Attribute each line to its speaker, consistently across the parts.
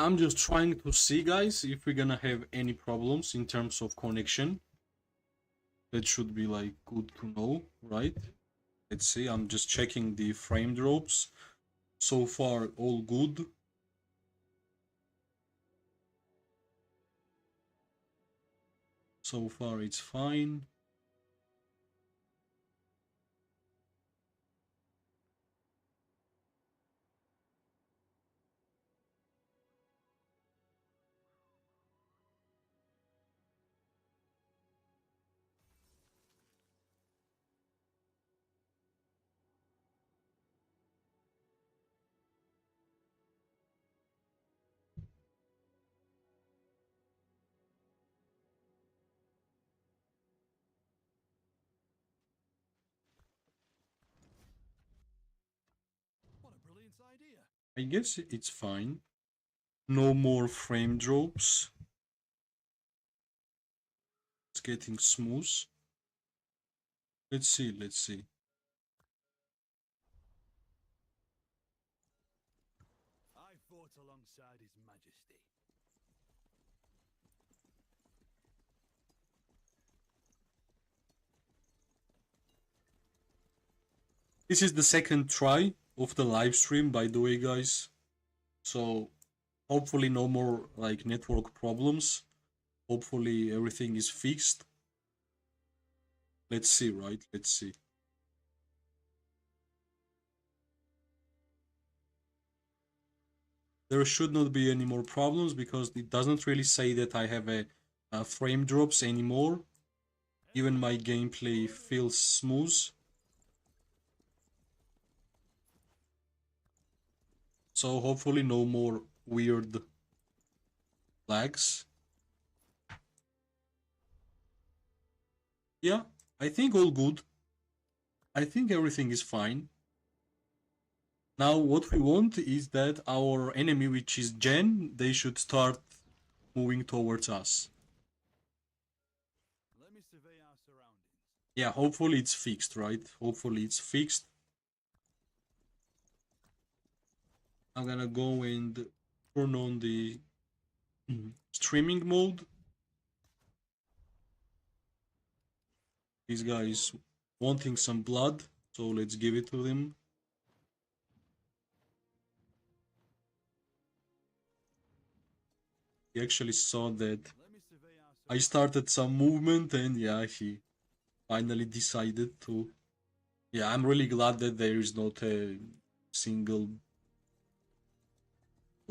Speaker 1: I'm just trying to see, guys, if we're gonna have any problems in terms of connection. That should be like good to know, right? Let's see, I'm just checking the frame drops. So far, all good. So far, it's fine.
Speaker 2: What a brilliant idea.
Speaker 1: I guess it's fine. No more frame drops. It's getting smooth. Let's see, let's see.
Speaker 2: I fought alongside His Majesty.
Speaker 1: This is the second try of the live stream, by the way, guys. So hopefully no more like network problems. Hopefully everything is fixed. Let's see, right? Let's see. There should not be any more problems because it doesn't really say that I have a frame drops anymore. Even my gameplay feels smooth. So hopefully no more weird lags. Yeah, I think all good. I think everything is fine. Now what we want is that our enemy, which is Jen, they should start moving towards us.
Speaker 2: Let me survey our surroundings.
Speaker 1: Yeah, hopefully it's fixed, right? Hopefully it's fixed. I'm gonna go and turn on the streaming mode. These guys wanting some blood, so let's give it to them. He actually saw that I started some movement, and yeah, he finally decided to. Yeah, I'm really glad that there is not a single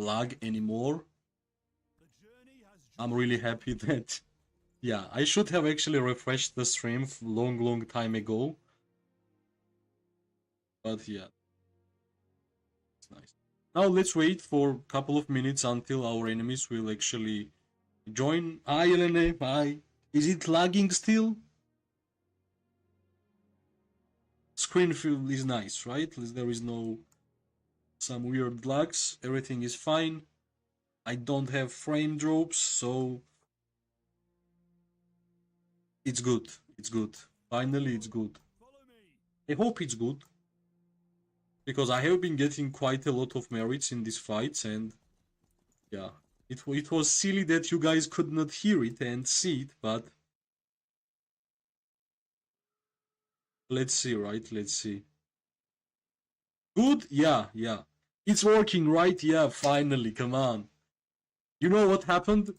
Speaker 1: lag anymore. I'm really happy that. Yeah, I should have actually refreshed the stream long time ago. But yeah, it's nice. Now let's wait for a couple of minutes until our enemies will actually join. Hi, Elene. Hi. Is it lagging still? Screen fill is nice, right? There is no some weird lags. Everything is fine. I don't have frame drops, so it's good. It's good. Finally, it's good. I hope it's good because I have been getting quite a lot of merits in these fights, and yeah, it was silly that you guys could not hear it and see it, but let's see, right? Let's see. Good? Yeah, yeah. It's working, right? Yeah, finally. Come on. You know what happened?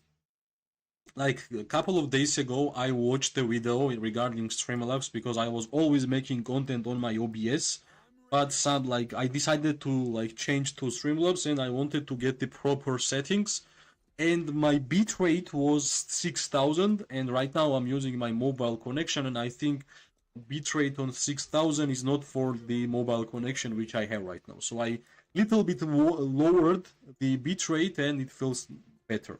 Speaker 1: Like a couple of days ago, I watched a video regarding Streamlabs because I was always making content on my OBS. But some like I decided to like change to Streamlabs and I wanted to get the proper settings. And my bitrate was 6000, and right now I'm using my mobile connection, and I think bitrate on 6000 is not for the mobile connection which I have right now. So I little bit lowered the bitrate and it feels better.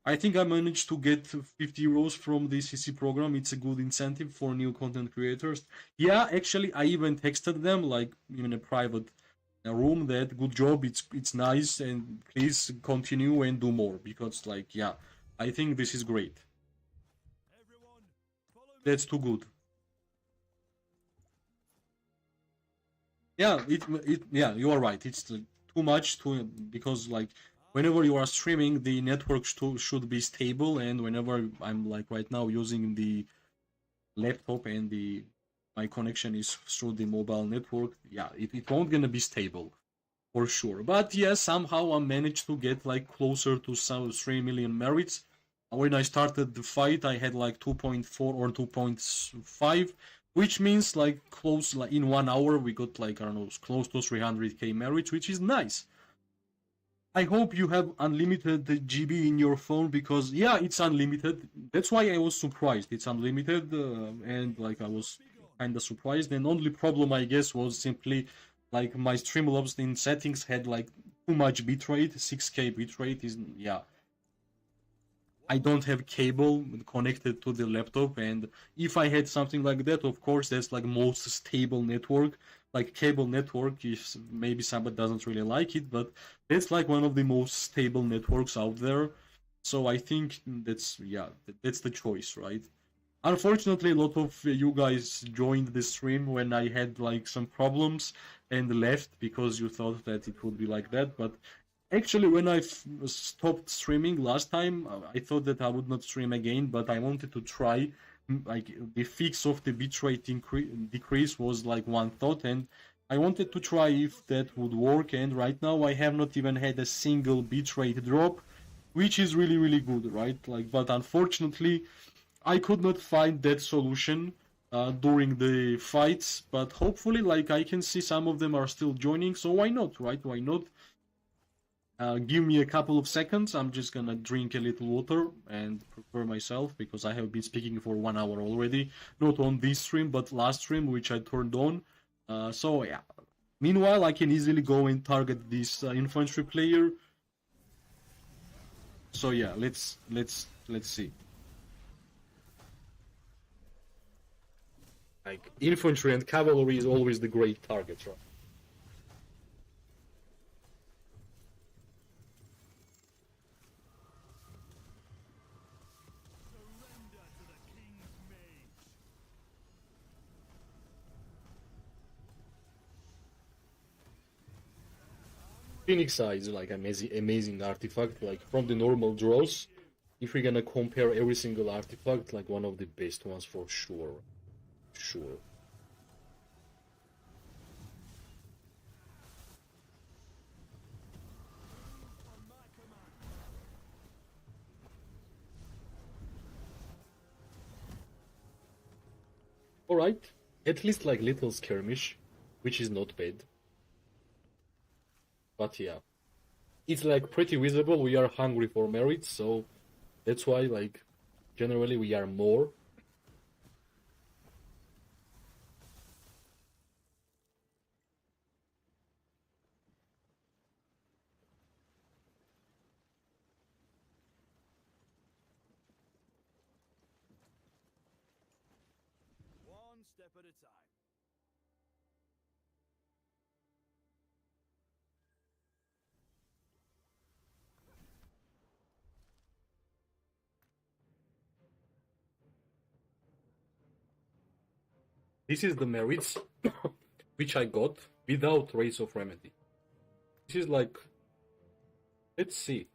Speaker 1: I think I managed to get 50 euros from the CC program. It's a good incentive for new content creators. Yeah, actually, I even texted them, like in a private room, that good job. It's nice, and please continue and do more because, like, yeah, I think this is great. That's too good. Yeah, yeah, you are right. It's too much to because like whenever you are streaming, the network should be stable. And whenever I'm like right now using the laptop and the my connection is through the mobile network, yeah, it won't gonna be stable for sure. But yeah, somehow I managed to get like closer to some 3 million merits. When I started the fight, I had like 2.4 or 2.5, which means like close, like in 1 hour we got like, I don't know, close to 300k merits, which is nice. I hope you have unlimited GB in your phone, because yeah, it's unlimited. That's why I was surprised. It's unlimited, and like I was kind of surprised. And only problem I guess was simply like my Streamlabs in settings had like too much bitrate. 6K bitrate is, yeah. I don't have cable connected to the laptop, and if I had something like that, of course, that's like most stable network. Like cable network, if maybe somebody doesn't really like it, but that's like one of the most stable networks out there. So I think that's, yeah, that's the choice, right? Unfortunately, a lot of you guys joined the stream when I had like some problems and left because you thought that it would be like that. But actually, when I stopped streaming last time, I thought that I would not stream again, but I wanted to try. Like the fix of the bitrate decrease was like one thought, and I wanted to try if that would work. And right now, I have not even had a single bitrate drop, which is really really good, right? Like, but unfortunately, I could not find that solution during the fights. But hopefully, like I can see some of them are still joining, so why not, right? Why not? Give me a couple of seconds. I'm just gonna drink a little water and prepare myself, because I have been speaking for 1 hour already. Not on this stream, but last stream, which I turned on. So yeah. Meanwhile, I can easily go and target this infantry player. So yeah, let's see. Like infantry and cavalry is always the great target, right?
Speaker 2: Surrender to the king's mage.
Speaker 1: Phoenix Eye is like amazing artifact. Like from the normal draws, if we're gonna compare every single artifact, like one of the best ones for sure. Sure.
Speaker 2: On my command.
Speaker 1: Alright. At least like little skirmish, which is not bad. But yeah. It's like pretty visible we are hungry for merit, so that's why like generally we are more.
Speaker 2: One step at a time.
Speaker 1: This is the merits which I got without Race of Remedy. This is like, let's see.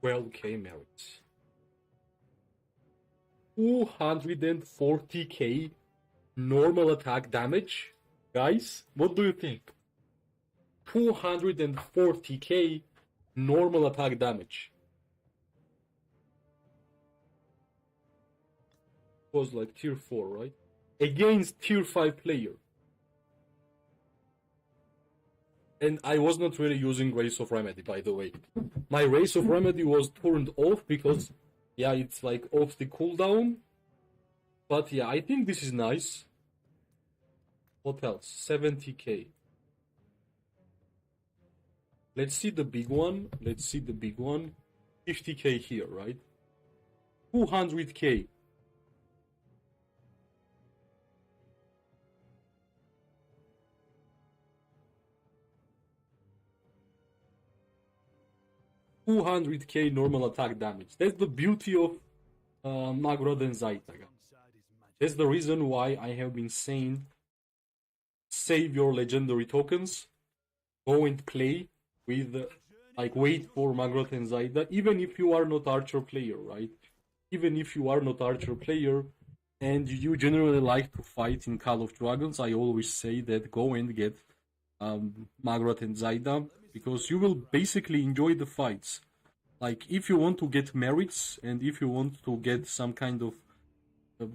Speaker 1: 12k merits. 240k normal attack damage. Guys, what do you think? 240k normal attack damage. Was like tier 4, right? Against tier 5 player. And I was not really using Race of Remedy, by the way. My Race of Remedy was turned off because, yeah, it's like off the cooldown. But yeah, I think this is nice. What else? 70k. Let's see the big one. 50k here, right? 200k. $200k normal attack damage. That's the beauty of Nagrod and Zaitaga. That's the reason why I have been saying save your legendary tokens, go and play with, like, wait for Magrot and Zaida, even if you are not Archer player, right? Even if you are not Archer player and you generally like to fight in Call of Dragons, I always say that go and get Magrot and Zaida because you will basically enjoy the fights. Like, if you want to get merits and if you want to get some kind of uh,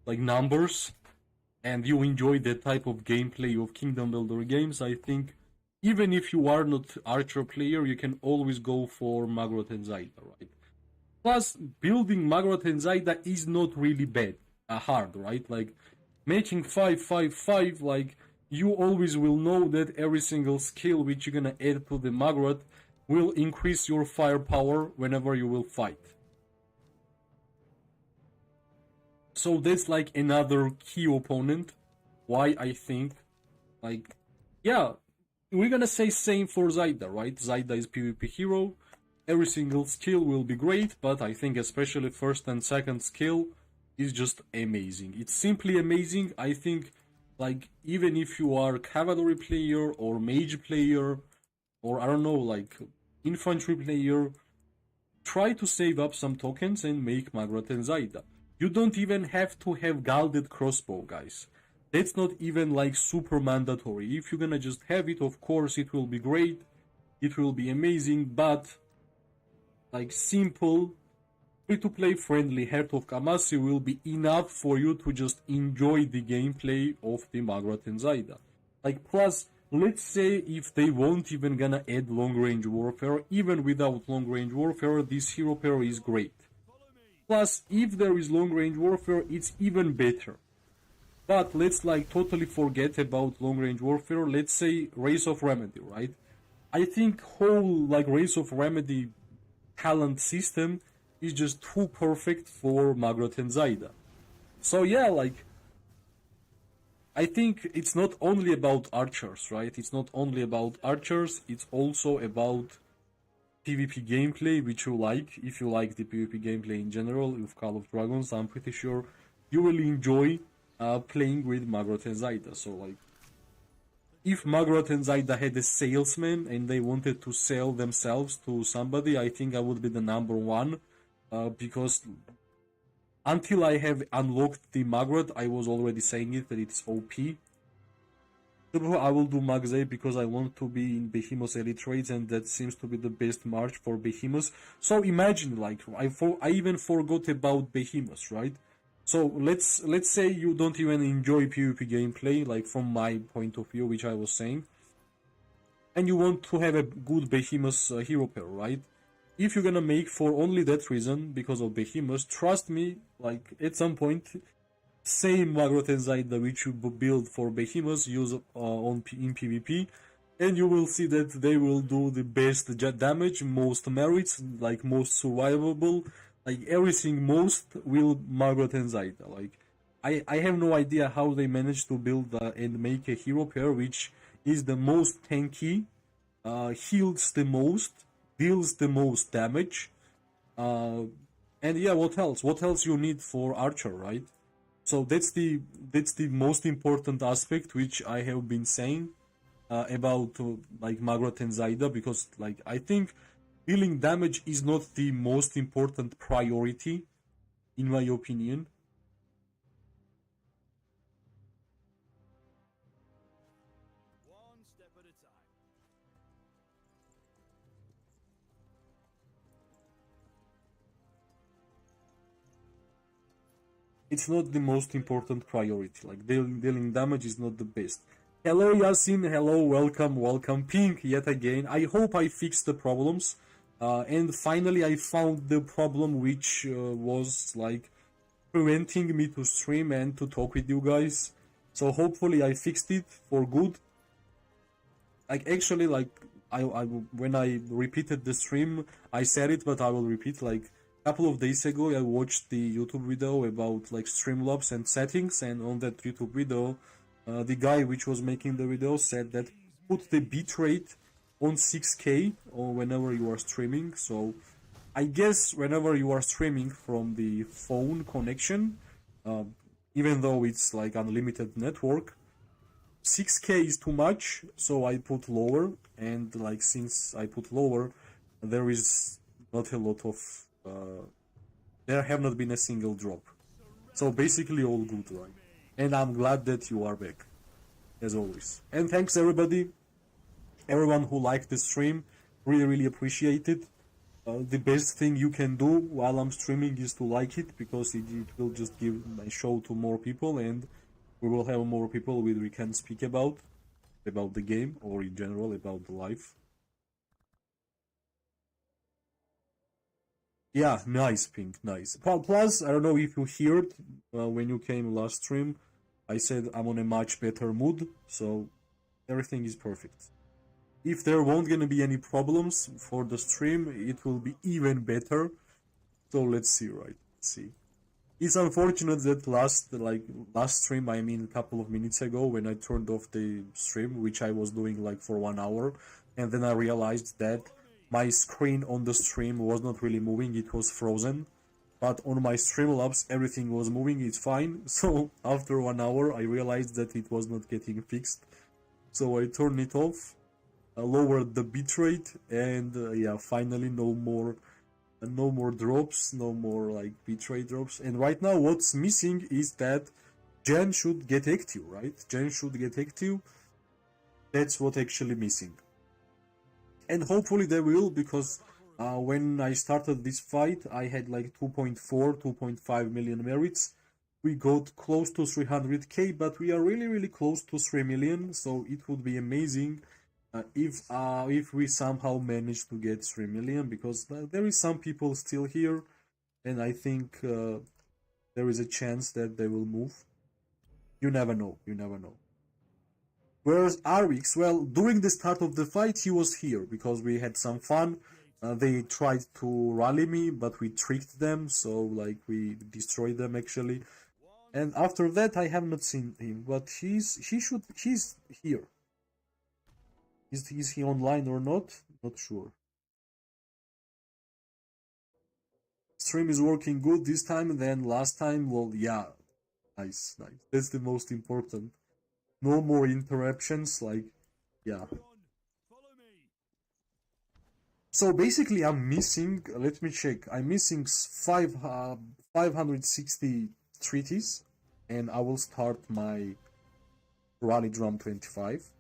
Speaker 1: like numbers and you enjoy that type of gameplay of Kingdom Builder games, I think even if you are not Archer player, you can always go for Magrot and Zaida, right? Plus, building Magrot and Zaida is not really bad, hard, right? Like, making 5-5-5, like, you always will know that every single skill which you're gonna add to the Magrot will increase your firepower whenever you will fight. So that's like another key opponent. Why I think, like, yeah, we're gonna say same for Zaida, right? Zaida is PvP hero. Every single skill will be great, but I think especially first and second skill is just amazing. It's simply amazing. I think, like, even if you are cavalry player or mage player or I don't know, like infantry player, try to save up some tokens and make Magrot and Zaida. You don't even have to have Gilded Crossbow, guys. That's not even like super mandatory. If you're gonna just have it, of course it will be great, it will be amazing, but like simple, free-to-play friendly Heart of Kamasi will be enough for you to just enjoy the gameplay of the Magrot and Zaida. Like, plus, let's say if they won't even gonna add long-range warfare, even without long-range warfare, this hero pair is great. Plus, if there is long-range warfare, it's even better. But let's like totally forget about long-range warfare. Let's say Race of Remedy, right? I think whole like Race of Remedy talent system is just too perfect for Magrot and Zaida. So yeah, like I think it's not only about archers, right? It's not only about archers, it's also about PvP gameplay, which you like. If you like the PvP gameplay in general with Call of Dragons, I'm pretty sure you will enjoy playing with Magrot and Zaida. So like, if Magrot and Zaida had a salesman and they wanted to sell themselves to somebody, I think I would be the number one. Because until I have unlocked the Magrot, I was already saying it that it's OP. I will do Max A because I want to be in Behemoth's elite trades, and that seems to be the best march for Behemoth. So imagine, like, I even forgot about Behemoth, right? So let's say you don't even enjoy PvP gameplay, like from my point of view, which I was saying, and you want to have a good Behemoth hero pair, right? If you're gonna make for only that reason, because of Behemoth, trust me, like at some point, same Magrot and Zaida which you build for Behemoth, use in PvP, and you will see that they will do the best damage, most merits, like most survivable, like everything most will Magrot and Zaida. Like I have no idea how they managed to build and make a hero pair which is the most tanky, heals the most, deals the most damage, and yeah, what else? What else you need for Archer, right? So that's the most important aspect which I have been saying about like Magrot and Zaida, because like I think dealing damage is not the most important priority in my opinion.
Speaker 2: One step at a time.
Speaker 1: It's not the most important priority. Like dealing damage is not the best. Hello Yasin, hello, welcome. Pink yet again. I hope I fixed the problems. And finally I found the problem which was like preventing me to stream and to talk with you guys. So hopefully I fixed it for good. Like actually, like I when I repeated the stream, I said it, but I will repeat. Like a couple of days ago, I watched the YouTube video about like Streamlabs and settings, and on that YouTube video, the guy which was making the video said that put the bitrate on 6K or whenever you are streaming. So I guess whenever you are streaming from the phone connection, uh, even though it's like unlimited network, 6K is too much, so I put lower, and like since I put lower, there is not a lot of there have not been a single drop. So basically all good, right? And I'm glad that you are back, as always. And thanks everyone who liked the stream. Really appreciate it. The best thing you can do while I'm streaming is to like it, because it will just give my show to more people, and we will have more people we can speak about the game, or in general about the life. Yeah, nice, Pink, nice. Plus, I don't know if you heard when you came last stream, I said I'm on a much better mood, so everything is perfect. If there won't gonna be any problems for the stream, it will be even better. So let's see, right? Let's see. It's unfortunate that last stream, I mean a couple of minutes ago, when I turned off the stream, which I was doing like for 1 hour, and then I realized that my screen on the stream was not really moving, it was frozen. But on my Streamlabs everything was moving, it's fine. So after 1 hour I realized that it was not getting fixed. So I turned it off, lowered the bitrate, and yeah, finally no more drops, no more like bitrate drops. And right now what's missing is that Gen should get active, right? Gen should get active. That's what actually missing. And hopefully they will, because when I started this fight I had like 2.4, 2.5 million merits. We got close to 300k, but we are really close to 3 million, so it would be amazing if we somehow manage to get 3 million, because there is some people still here, and I think there is a chance that they will move. You never know, you never know. Whereas Arvix, well, during the start of the fight he was here because we had some fun. They tried to rally me, but we tricked them, so like we destroyed them actually. And after that I have not seen him, but he's here. Is he online or not? Not sure. Stream is working good this time than last time. Well, yeah, nice. That's the most important. No more interruptions. Like, yeah. So basically, I'm missing. Let me check. I'm missing 560 treaties, and I will start my rally drum 25.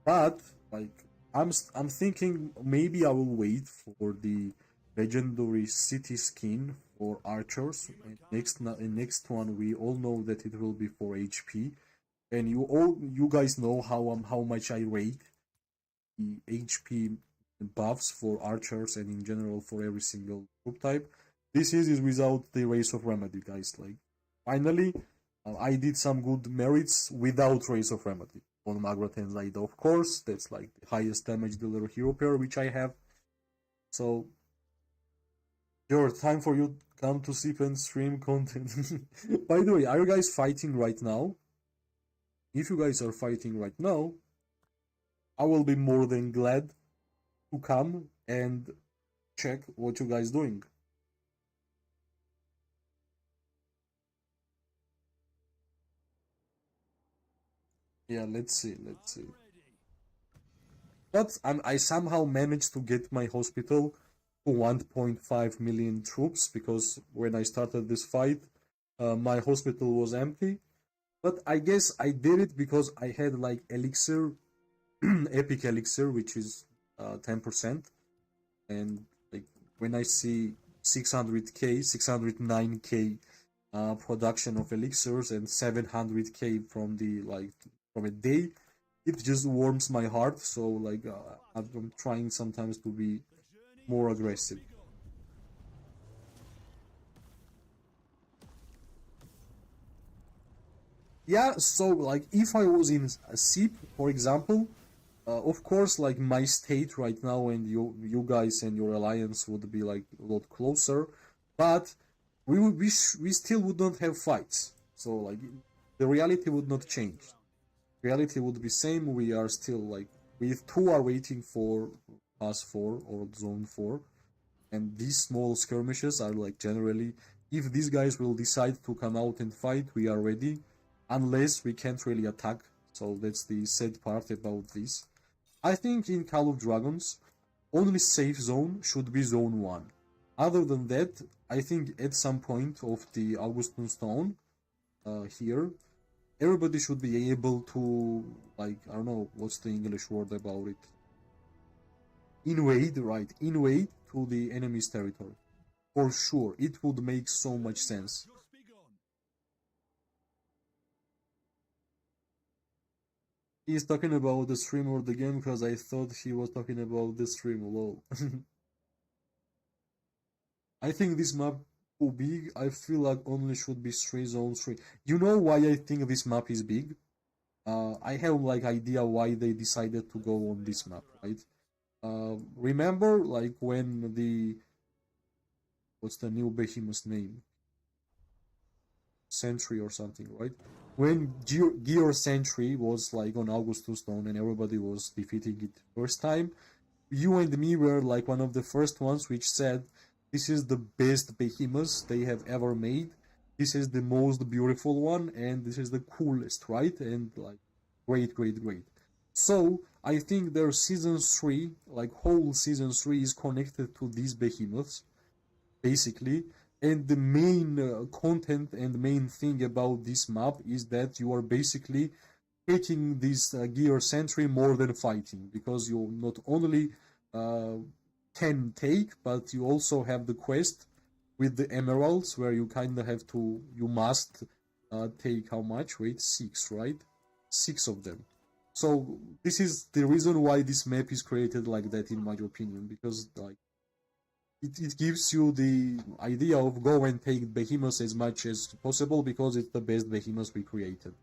Speaker 1: But like, I'm thinking maybe I will wait for the legendary city skin for archers. And next one, we all know that it will be for HP, and you guys know how much I rate the HP buffs for archers and in general for every single group type. This is without the race of remedy, guys. Like, finally, I did some good merits without race of remedy on Magrat and Zaida, of course. That's like the highest damage dealer hero pair which I have. So, George, time for you to come to sip and stream content. By the way, are you guys fighting right now? If you guys are fighting right now, I will be more than glad to come and check what you guys doing. Yeah, let's see. But I somehow managed to get my hospital to 1.5 million troops, because when I started this fight, my hospital was empty. But I guess I did it because I had like elixir, epic elixir, which is 10%. And like when I see 600k, 609k production of elixirs and 700k from from a day, it just warms my heart. So like I'm trying sometimes to be more aggressive. Yeah, so like if I was in a SIP, for example, of course, like my state right now and you guys and your alliance would be like a lot closer, but we still would not have fights. So like the reality would not change. Reality would be same. We are still like we two are waiting for Pass 4 or Zone 4, and these small skirmishes are like generally, if these guys will decide to come out and fight, we are ready, unless we can't really attack So that's the sad part about this. I think in Call of Dragons, only safe zone should be zone 1. Other than that, I think at some point of the Augustus Stone here, everybody should be able to, like, I don't know, what's the English word about it? Invade, right? Invade to the enemy's territory. For sure, it would make so much sense.
Speaker 2: Just begun.
Speaker 1: He's talking about the stream or the game because I thought he was talking about the stream, lol. I think this map too big. I feel like only should be 3 zone 3. You know why I think this map is big? I have like idea why they decided to go on this map, right? Remember like when the what's the new behemoth's name? Sentry or something, right? When Gear Sentry was like on Augustus Stone and everybody was defeating it first time, you and me were like one of the first ones which said this is the best behemoth they have ever made. This is the most beautiful one and this is the coolest, right? And like great, great, great. So I think their season 3, like whole season 3 is connected to these behemoths basically. And the main content and main thing about this map is that you are basically taking this gear sentry more than fighting, because you not only uh, can take, but you also have the quest with the emeralds where you kind of have to, you must take how much? Wait, 6, right? 6 of them. So this is the reason why this map is created like that, in my opinion, because like it gives you the idea of go and take behemoths as much as possible because it's the best behemoths we created.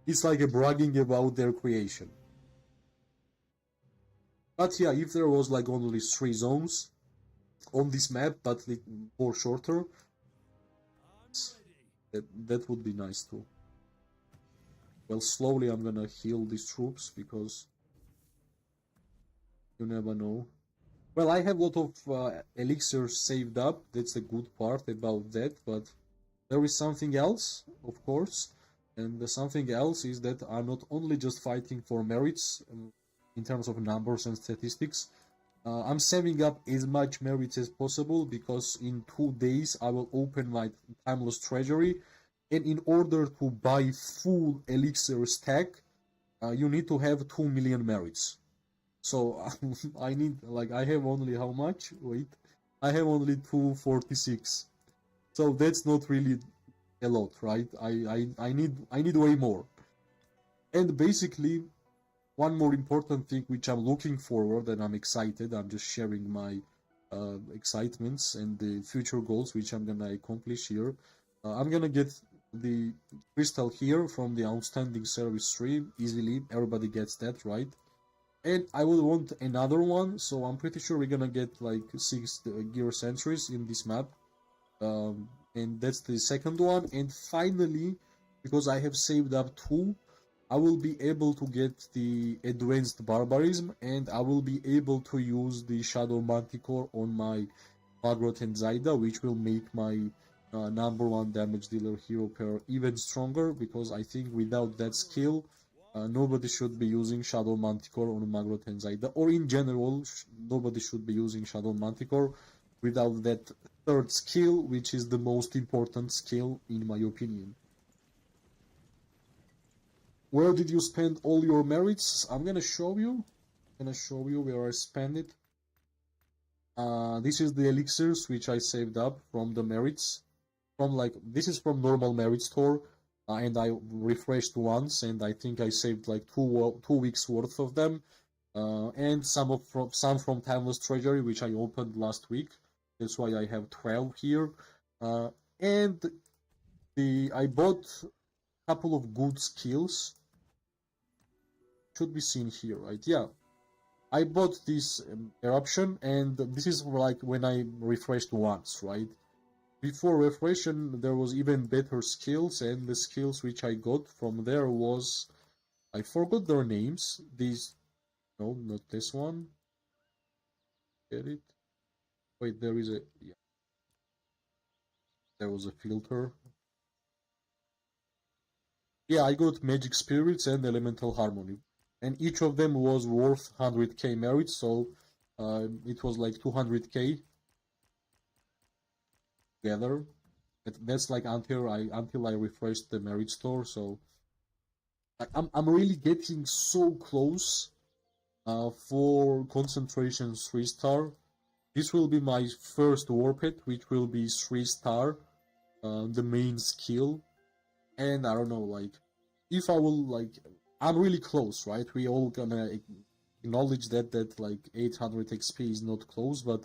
Speaker 1: It's like a bragging about their creation. But yeah, if there was like only 3 zones on this map, but more shorter, that would be nice too. Well, slowly I'm gonna heal these troops because you never know. Well, I have a lot of elixirs saved up. That's the good part about that. But there is something else, of course. And the something else is that I'm not only just fighting for merits in terms of numbers and statistics. I'm saving up as much merits as possible because in 2 days I will open my timeless treasury. And in order to buy full elixir stack, you need to have 2 million merits. So I need, like, I have only how much? Wait, I have only 246. So that's not really a lot, right? I need way more. And basically, one more important thing which I'm looking forward and I'm excited. I'm just sharing my excitements and the future goals which I'm gonna accomplish here. I'm gonna get the crystal here from the outstanding service tree easily. Everybody gets that, right? And I would want another one, so I'm pretty sure we're gonna get like 6 gear sentries in this map. And that's the second one. And finally, because I have saved up 2, I will be able to get the advanced barbarism, and I will be able to use the shadow manticore on my Margaret and Zaida, which will make my number 1 damage dealer hero pair even stronger, because I think without that skill nobody should be using Shadow Manticore on Margaret and Zaida, or in general nobody should be using Shadow Manticore without that third skill, which is the most important skill in my opinion. Where did you spend all your merits? I'm gonna show you. Where I spend it. This is the elixirs which I saved up from the merits. From like, this is from normal merit store, and I refreshed once, and I think I saved like 2 weeks worth of them. And some from Timeless Treasury, which I opened last week. That's why I have 12 here. And I bought a couple of good skills. Should be seen here, right? Yeah. I bought this eruption, and this is like when I refreshed once, right? Before refreshen, there was even better skills, and the skills which I got from there was, I forgot their names. These, no, not this one. Get it? Wait, there is a, yeah, there was a filter. Yeah, I got Magic Spirits and Elemental Harmony, and each of them was worth 100k merit, so it was like 200k together. That's like until I refreshed the merit store. So I'm really getting so close for concentration 3-star. This will be my first warped, which will be 3-star, the main skill. And I don't know, like, if I will, like, I'm really close, right? We all gonna acknowledge that like 800 XP is not close, but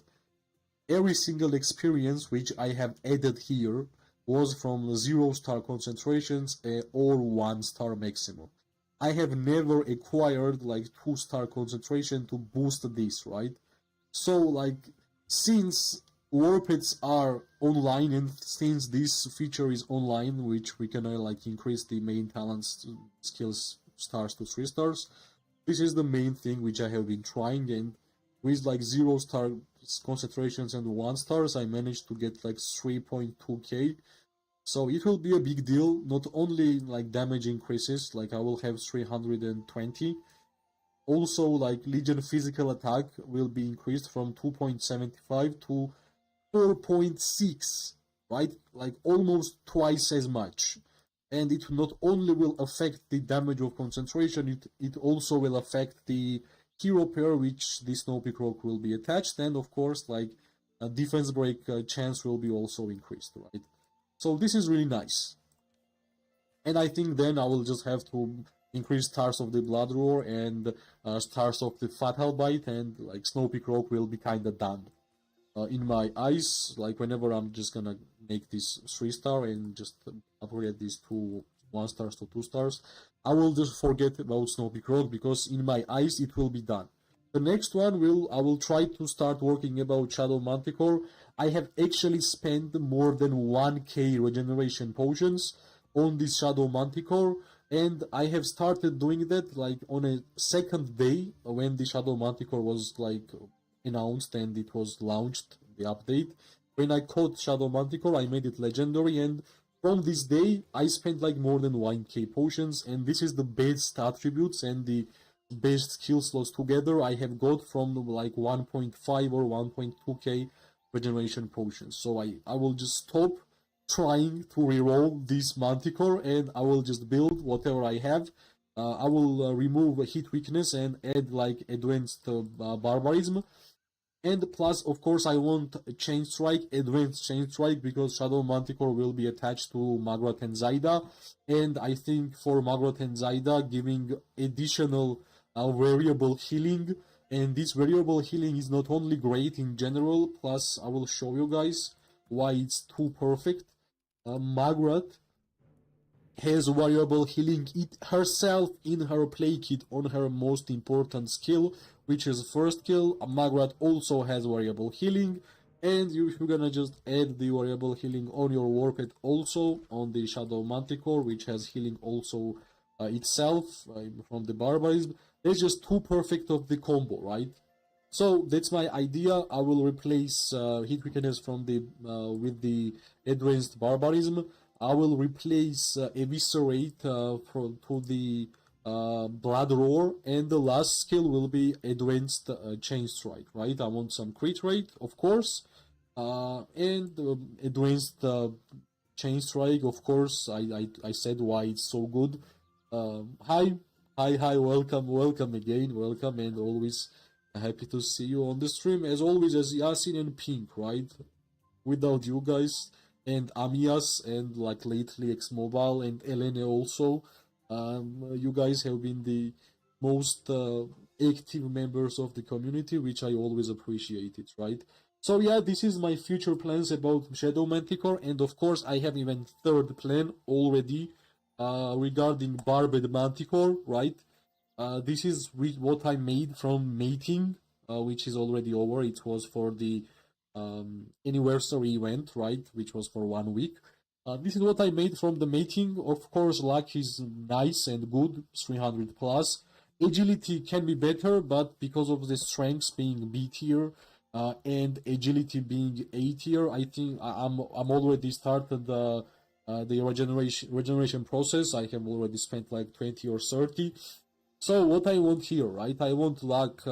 Speaker 1: every single experience which I have added here was from 0-star concentrations or 1-star maximum. I have never acquired like 2-star concentration to boost this, right? So like, since warpeds are online and since this feature is online, which we can like increase the main talents skills stars to 3 stars, this is the main thing which I have been trying, and with like 0-star concentrations and 1-stars I managed to get like 3.2k. So it will be a big deal, not only like damage increases, like I will have 320, also like Legion physical attack will be increased from 2.75 to 4.6, right? Like almost twice as much. And it not only will affect the damage of concentration, it also will affect the hero pair which the Snow Peak Rock will be attached, and of course like a defense break chance will be also increased, right? So this is really nice. And I think then I will just have to increase stars of the Blood Roar and stars of the Fatal Bite, and like Snow Peak Rock will be kinda done. In my eyes, like whenever I'm just gonna make this 3-star and just upgrade these two 1-stars to 2-stars, I will just forget about Snow Peak Rock, because in my eyes it will be done. The next one I will try to start working about Shadow Manticore. I have actually spent more than 1k regeneration potions on this Shadow Manticore, and I have started doing that like on a second day when the Shadow Manticore was like announced and it was launched, the update. When I caught Shadow Manticore, I made it legendary, and from this day I spent like more than 1k potions, and this is the best attributes and the best skill slots together I have got from like 1.5 or 1.2k regeneration potions. So I will just stop trying to reroll this Manticore, and I will just build whatever I have. I will remove hit weakness and add like advanced barbarism. And plus, of course, I want Chain Strike, Advanced Chain Strike, because Shadow Manticore will be attached to Magrat and Zaida. And I think for Magrat and Zaida, giving additional variable healing. And this variable healing is not only great in general, plus I will show you guys why it's too perfect. Magrat has variable healing it herself in her play kit on her most important skill, which is first skill. Magrat also has variable healing, and you're gonna just add the variable healing on your warped also on the Shadow Manticore, which has healing also itself from the barbarism. It's just too perfect of the combo, right? So that's my idea. I will replace hit weakness from the with the advanced barbarism. I will replace eviscerate to the blood roar, and the last skill will be advanced chain strike. Right? I want some crit rate, of course, and advanced chain strike. Of course, I said why it's so good. Hi, hi, welcome again, welcome, and always happy to see you on the stream. As always, as Yasin and Pink, right? Without you guys, and Amias, and like lately X Mobile and Elene also, you guys have been the most active members of the community, which I always appreciate it, right? So yeah, this is my future plans about Shadow Manticore, and of course I have even third plan already regarding Barbed Manticore, right? This is what I made from mating, which is already over. It was for the anniversary event, right? Which was for 1 week. This is what I made from the mating. Of course, luck is nice and good, 300 plus. Agility can be better, but because of the strengths being B tier and agility being A tier, I think I'm already started the regeneration process. I have already spent like 20 or 30. So what I want here, right? I want luck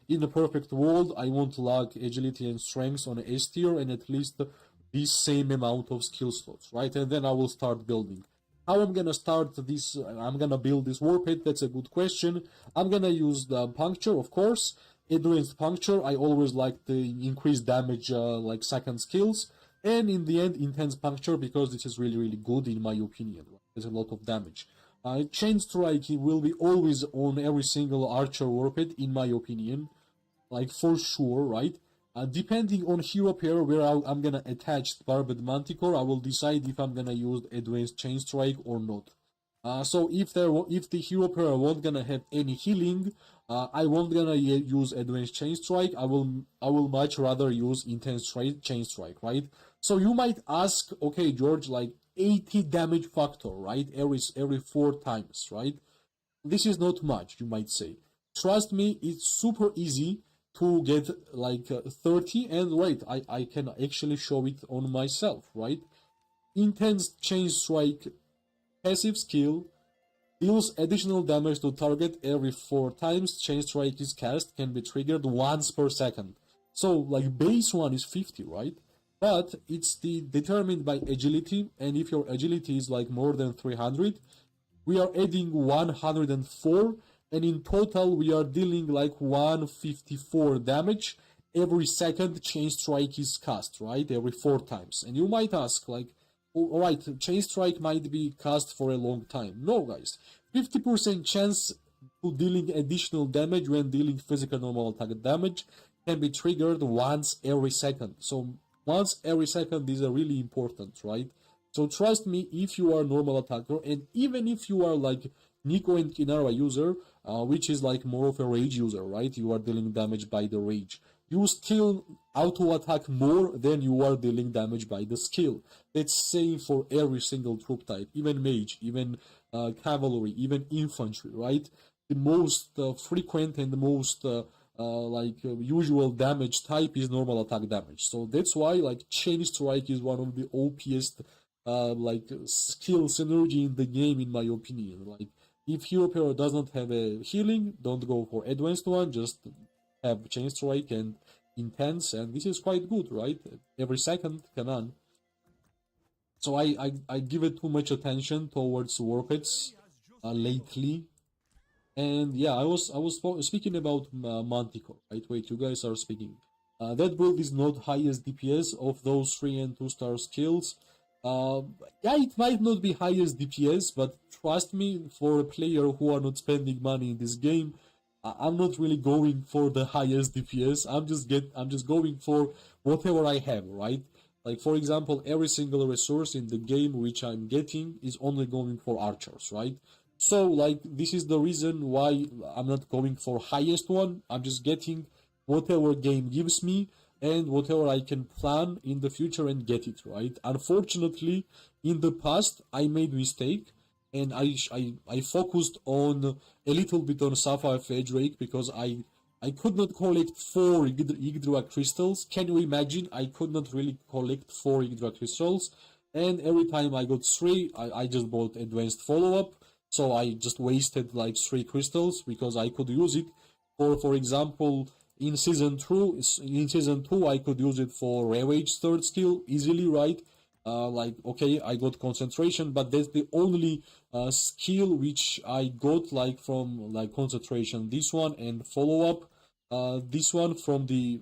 Speaker 1: in a perfect world. I want luck, agility, and strength on S tier, and at least this same amount of skill slots, right? And then I will start building. How I'm gonna start this? I'm gonna build this warhead. That's a good question. I'm gonna use the puncture, of course. Advanced puncture. I always like the increased damage, like second skills. And in the end, intense puncture because this is really good in my opinion. There's a lot of damage. Chain strike will be always on every single archer warhead in my opinion, like for sure, right? Depending on hero pair where I'm gonna attach Barbed Manticore, I will decide if I'm gonna use advanced chain strike or not. So if the hero pair won't gonna have any healing, I won't gonna use advanced chain strike. I will much rather use intense chain strike, right? So you might ask, okay, George, like 80 damage factor, right? Every 4 times, right? This is not much, you might say. Trust me, it's super easy to get like 30, and wait, I can actually show it on myself, right? Intense chain strike passive skill deals additional damage to target every 4 times chain strike is cast, can be triggered once per second. So like base one is 50, right? But it's determined by agility, and if your agility is like more than 300, we are adding 104, and in total we are dealing like 154 damage every second chain strike is cast, right? Every 4 times. And you might ask, like, alright, chain strike might be cast for a long time. No, guys. 50% chance to dealing additional damage when dealing physical normal attack damage can be triggered once every second. So once every second is really important, right? So trust me, if you are a normal attacker, and even if you are like Nico and Kinara user, which is like more of a rage user, right? You are dealing damage by the rage. You still auto attack more than you are dealing damage by the skill. That's same for every single troop type, even mage, even cavalry, even infantry, right? The most frequent and the most usual damage type is normal attack damage. So that's why like chain strike is one of the OPest skill synergy in the game, in my opinion. Like if hero pair does not have a healing, don't go for advanced one, just have chain strike and intense, and this is quite good, right? Every second, come on. So I give it too much attention towards warheads lately, and yeah, I was speaking about Manticore, right? Wait, you guys are speaking. That build is not highest DPS of those 3 and 2-star skills. Yeah, it might not be highest DPS, but trust me, for a player who are not spending money in this game, I'm not really going for the highest DPS. I'm just going for whatever I have, right? Like for example, every single resource in the game which I'm getting is only going for archers, right? So like this is the reason why I'm not going for highest one. I'm just getting whatever game gives me and whatever I can plan in the future and get it, right? Unfortunately, in the past I made mistake, and I focused on a little bit on Sapphire Phage Rake because I could not collect 4 Yggdra crystals. Can you imagine? I could not really collect 4 Yggdra crystals, and every time I got 3, I just bought advanced follow-up, so I just wasted like 3 crystals because I could use it for example, in season 2 I could use it for Ravage third skill easily, right? Like okay, I got concentration, but that's the only skill which I got like from like concentration. This one and follow up, this one from the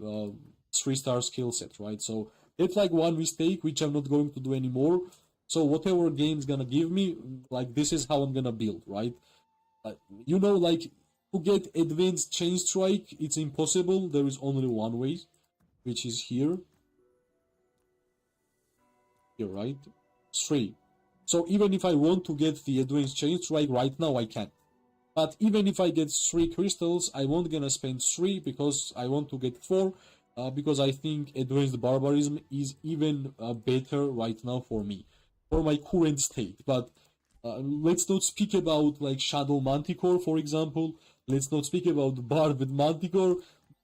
Speaker 1: 3-star skill set, right? So that's like one mistake which I'm not going to do anymore. So whatever game's gonna give me, like this is how I'm gonna build, right? Like to get advanced chain strike, it's impossible. There is only one way, which is here, right? 3. So even if I want to get the advanced chain strike right now, I can. But even if I get 3 crystals, I won't gonna spend 3 because I want to get 4. Because I think advanced barbarism is even better right now for me, for my current state. But let's not speak about like Shadow Manticore, for example. Let's not speak about Barbed Manticore.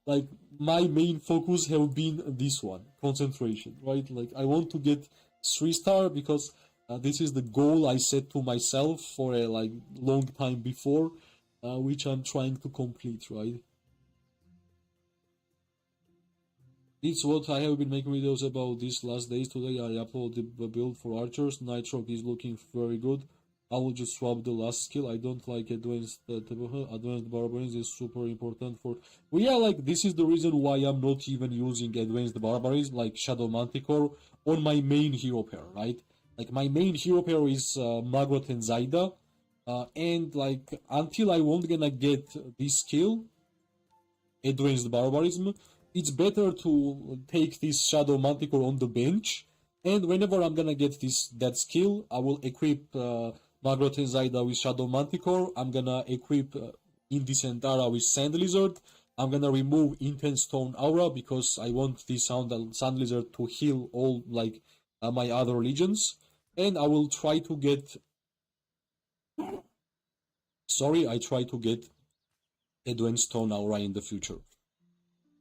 Speaker 1: Like my main focus have been this one, concentration, right? Like I want to get 3-star because This is the goal I set to myself for a like long time before, which I'm trying to complete, right? It's what I have been making videos about these last days. Today I uploaded the build for archers. Nitroc is looking very good. I will just swap the last skill. I don't like advanced barbarians is super important for. Well, yeah, like this is the reason why I'm not even using advanced barbarians like Shadow Manticore on my main hero pair, right? Like my main hero pair is Magrat and Zaida, and like until I won't gonna get this skill, advanced barbarism, it's better to take this Shadow Manticore on the bench, and whenever I'm gonna get that skill, I will equip Magrat and Zaida with Shadow Manticore. I'm gonna equip Indecent Aura with Sand Lizard. I'm gonna remove Intense Stone Aura because I want this Sand Lizard to heal all like my other legions, and I will try to get. Sorry, I try to get Advanced Stone Aura in the future.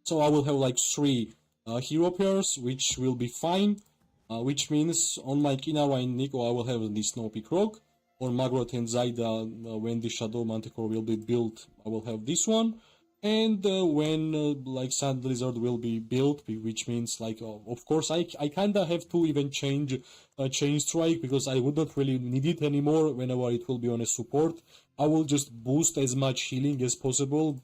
Speaker 1: So I will have like 3 hero pairs, which will be fine. Which means on my Kinara and Nico, I will have the Snow Peak Rock. On Magrat and Zaida, when the Shadow Manticore will be built, I will have this one. And when like Sand Lizard will be built, which means like of course I kinda have to even change Chain Strike because I would not really need it anymore whenever it will be on a support. I will just boost as much healing as possible.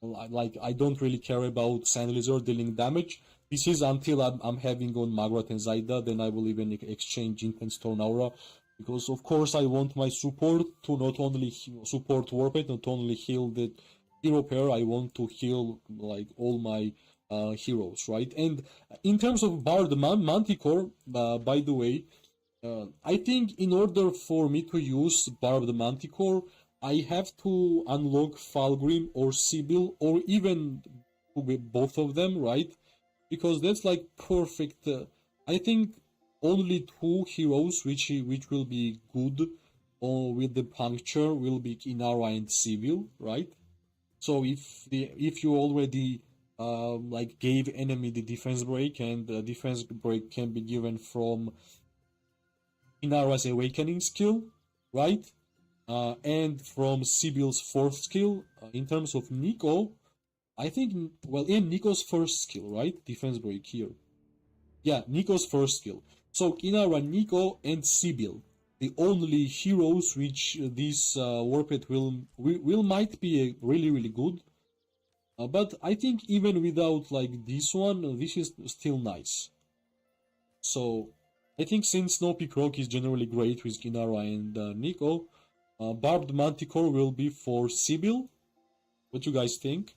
Speaker 1: Like I don't really care about Sand Lizard dealing damage. This is until I'm having on Magrat and Zaida, then I will even exchange Intense Stone Aura. Because of course I want my support to not only support Warped, not only heal the hero pair, I want to heal like all my heroes, right? And in terms of Bard Manticore, by the way, I think in order for me to use Barbed Manticore, I have to unlock Falgrim or Sibyl or even both of them, right? Because that's like perfect. I think only 2 heroes which will be good with the puncture will be Inara and Sibyl, right? So if you already like gave enemy the defense break, and the defense break can be given from Inara's awakening skill, right? And from Sibyl's 4th skill. In terms of Nico, I think, well, in Nico's first skill, right? Defense break here. Yeah, Nico's first skill. So Inara, Nico, and Sibyl, the only heroes which this Warped will might be really good. But I think even without like this one, this is still nice. So I think since Snow Peak Rock is generally great with Inara and Nico, Barbed Manticore will be for Sibyl. What you guys think?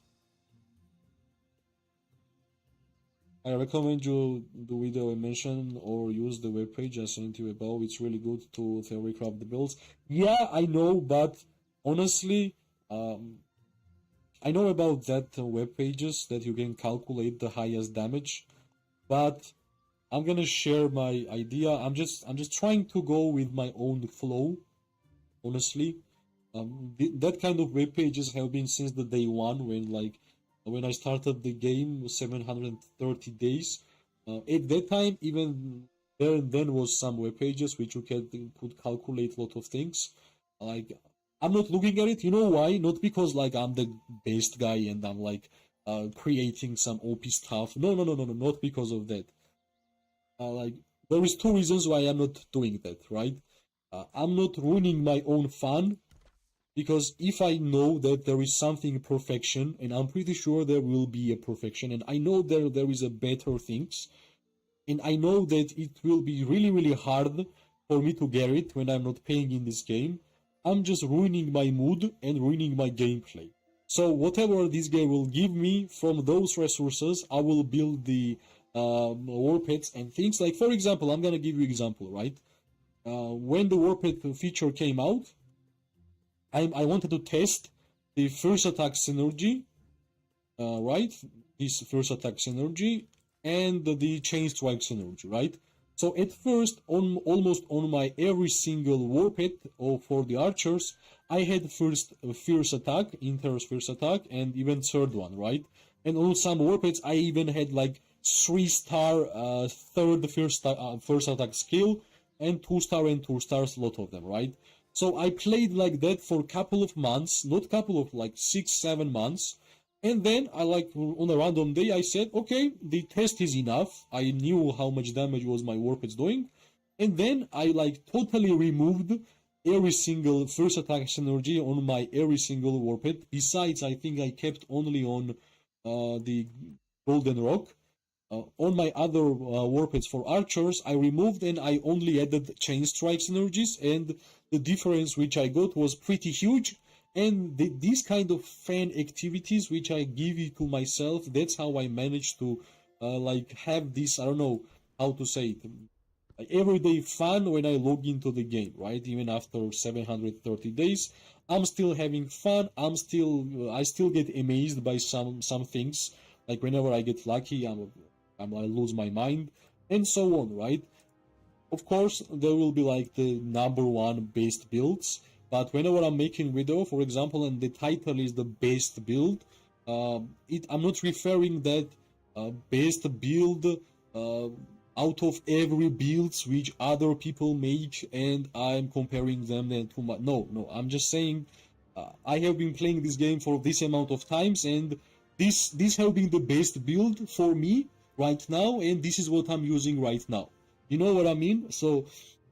Speaker 1: I recommend you the video I mentioned or use the webpage I sent you above. It's really good to theory craft the builds. Yeah, I know, but honestly, I know about that web pages that you can calculate the highest damage, but I'm gonna share my idea. I'm just trying to go with my own flow. Honestly, that kind of web pages have been since the day one when I started the game 730 days. At that time, even then was some web pages which you could calculate a lot of things. Like I'm not looking at it. You know why? Not because like I'm the best guy and I'm like creating some OP stuff. No, not because of that. Like there is 2 reasons why I'm not doing that. Right? I'm not ruining my own fun because if I know that there is something perfection, and I'm pretty sure there will be a perfection, and I know there is a better things, and I know that it will be really hard for me to get it when I'm not playing in this game, I'm just ruining my mood and ruining my gameplay. So whatever this game will give me from those resources, I will build the Warpeds and things. Like for example, I'm gonna give you an example, right? When the Warped feature came out, I wanted to test the first attack synergy, right? This first attack synergy and the chain strike synergy, right? So at first, almost on my every single Warped or for the archers, I had first fierce attack, Inter's first attack, and even third one, right? And on some Warpeds, I even had like 3-star third first attack skill, and 2 star and 2 stars, a lot of them, right? So I played like that for a couple of months, not couple of like 6, 7 months, and then I like on a random day I said, okay, the test is enough. I knew how much damage was my warpeds doing, and then I like totally removed every single first attack synergy on my every single warped. Besides, I think I kept only on the golden rock. On my other warpeds for archers, I removed and I only added chain strike synergies, and the difference which I got was pretty huge. And these kind of fan activities which I give it to myself, that's how I managed to like have this, I don't know how to say it, like everyday fun when I log into the game, right? Even after 730 days, I'm still having fun. I still get amazed by some things. Like whenever I get lucky, I lose my mind, and so on, right? Of course, there will be like the number one best builds, but whenever I'm making video, for example, and the title is the best build, I'm not referring that best build uh, out of every builds which other people make, and I'm comparing them to my. No, no, I'm just saying I have been playing this game for this amount of times, and this has been the best build for me right now, and this is what I'm using right now. You know what I mean? So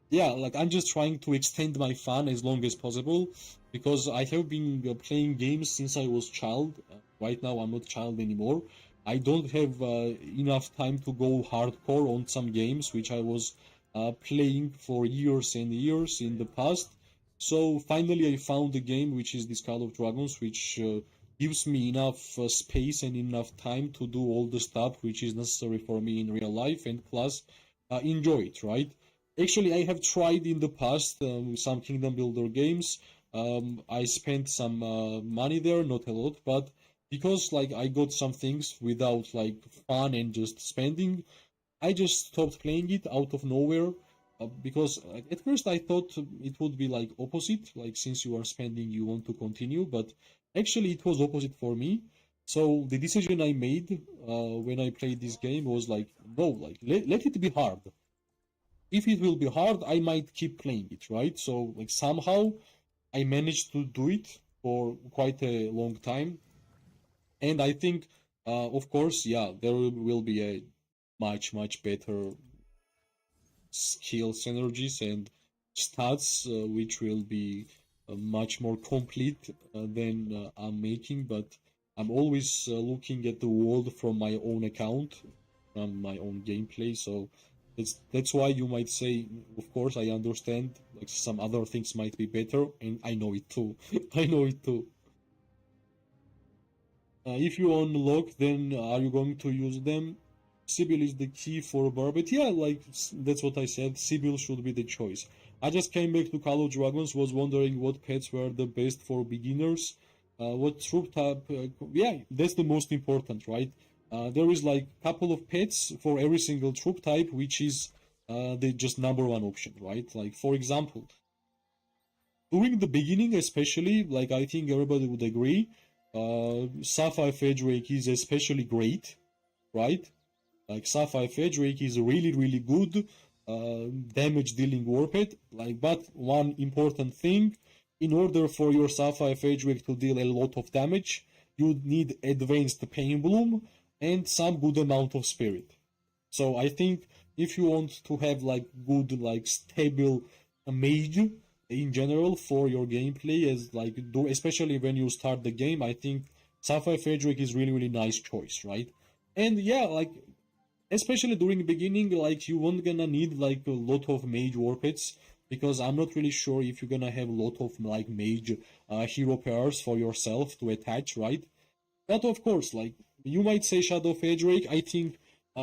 Speaker 1: yeah, like I'm just trying to extend my fun as long as possible because I have been playing games since I was child. Right now I'm not child anymore. I don't have enough time to go hardcore on some games which I was playing for years and years in the past. So finally I found a game which is this Call of Dragons, which gives me enough space and enough time to do all the stuff which is necessary for me in real life, and plus enjoy it, right? Actually, I have tried in the past some Kingdom Builder games. I spent some money there, not a lot, but because like I got some things without like fun and just spending, I just stopped playing it out of nowhere. Because like, at first I thought it would be like opposite, like since you are spending, you want to continue, but actually it was opposite for me. So the decision I made when I played this game was like, no, like let it be hard. If it will be hard, I might keep playing it, right? So like somehow I managed to do it for quite a long time, and I think, of course, yeah, there will be a much better skill synergies and stats, which will be much more complete than I'm making. But I'm always looking at the world from my own account, from my own gameplay. So that's why you might say, of course, I understand. Like some other things might be better, and I know it too. I know it too. If you unlock, then are you going to use them? Sibyl is the key for Barbet. Yeah, like that's what I said. Sibyl should be the choice. I just came back to Call of Dragons, was wondering what pets were the best for beginners. What troop type? Yeah, that's the most important, right? There is like a couple of pets for every single troop type, which is the just number one option, right? Like for example, during the beginning, especially, like I think everybody would agree, Sapphire Fedric is especially great, right? Like Sapphire Fedric is really good damage dealing warped. Like, but one important thing, in order for your Sapphire Fedric to deal a lot of damage, you need advanced Pain Bloom and some good amount of Spirit. So I think if you want to have like good, like stable mage in general for your gameplay, as like do especially when you start the game, I think Sapphire Frederick is really nice choice, right? And yeah, like especially during the beginning, like you won't gonna need like a lot of mage warpets, because I'm not really sure if you're gonna have a lot of like mage hero pairs for yourself to attach, right? But of course, like you might say Shadow Fedric, I think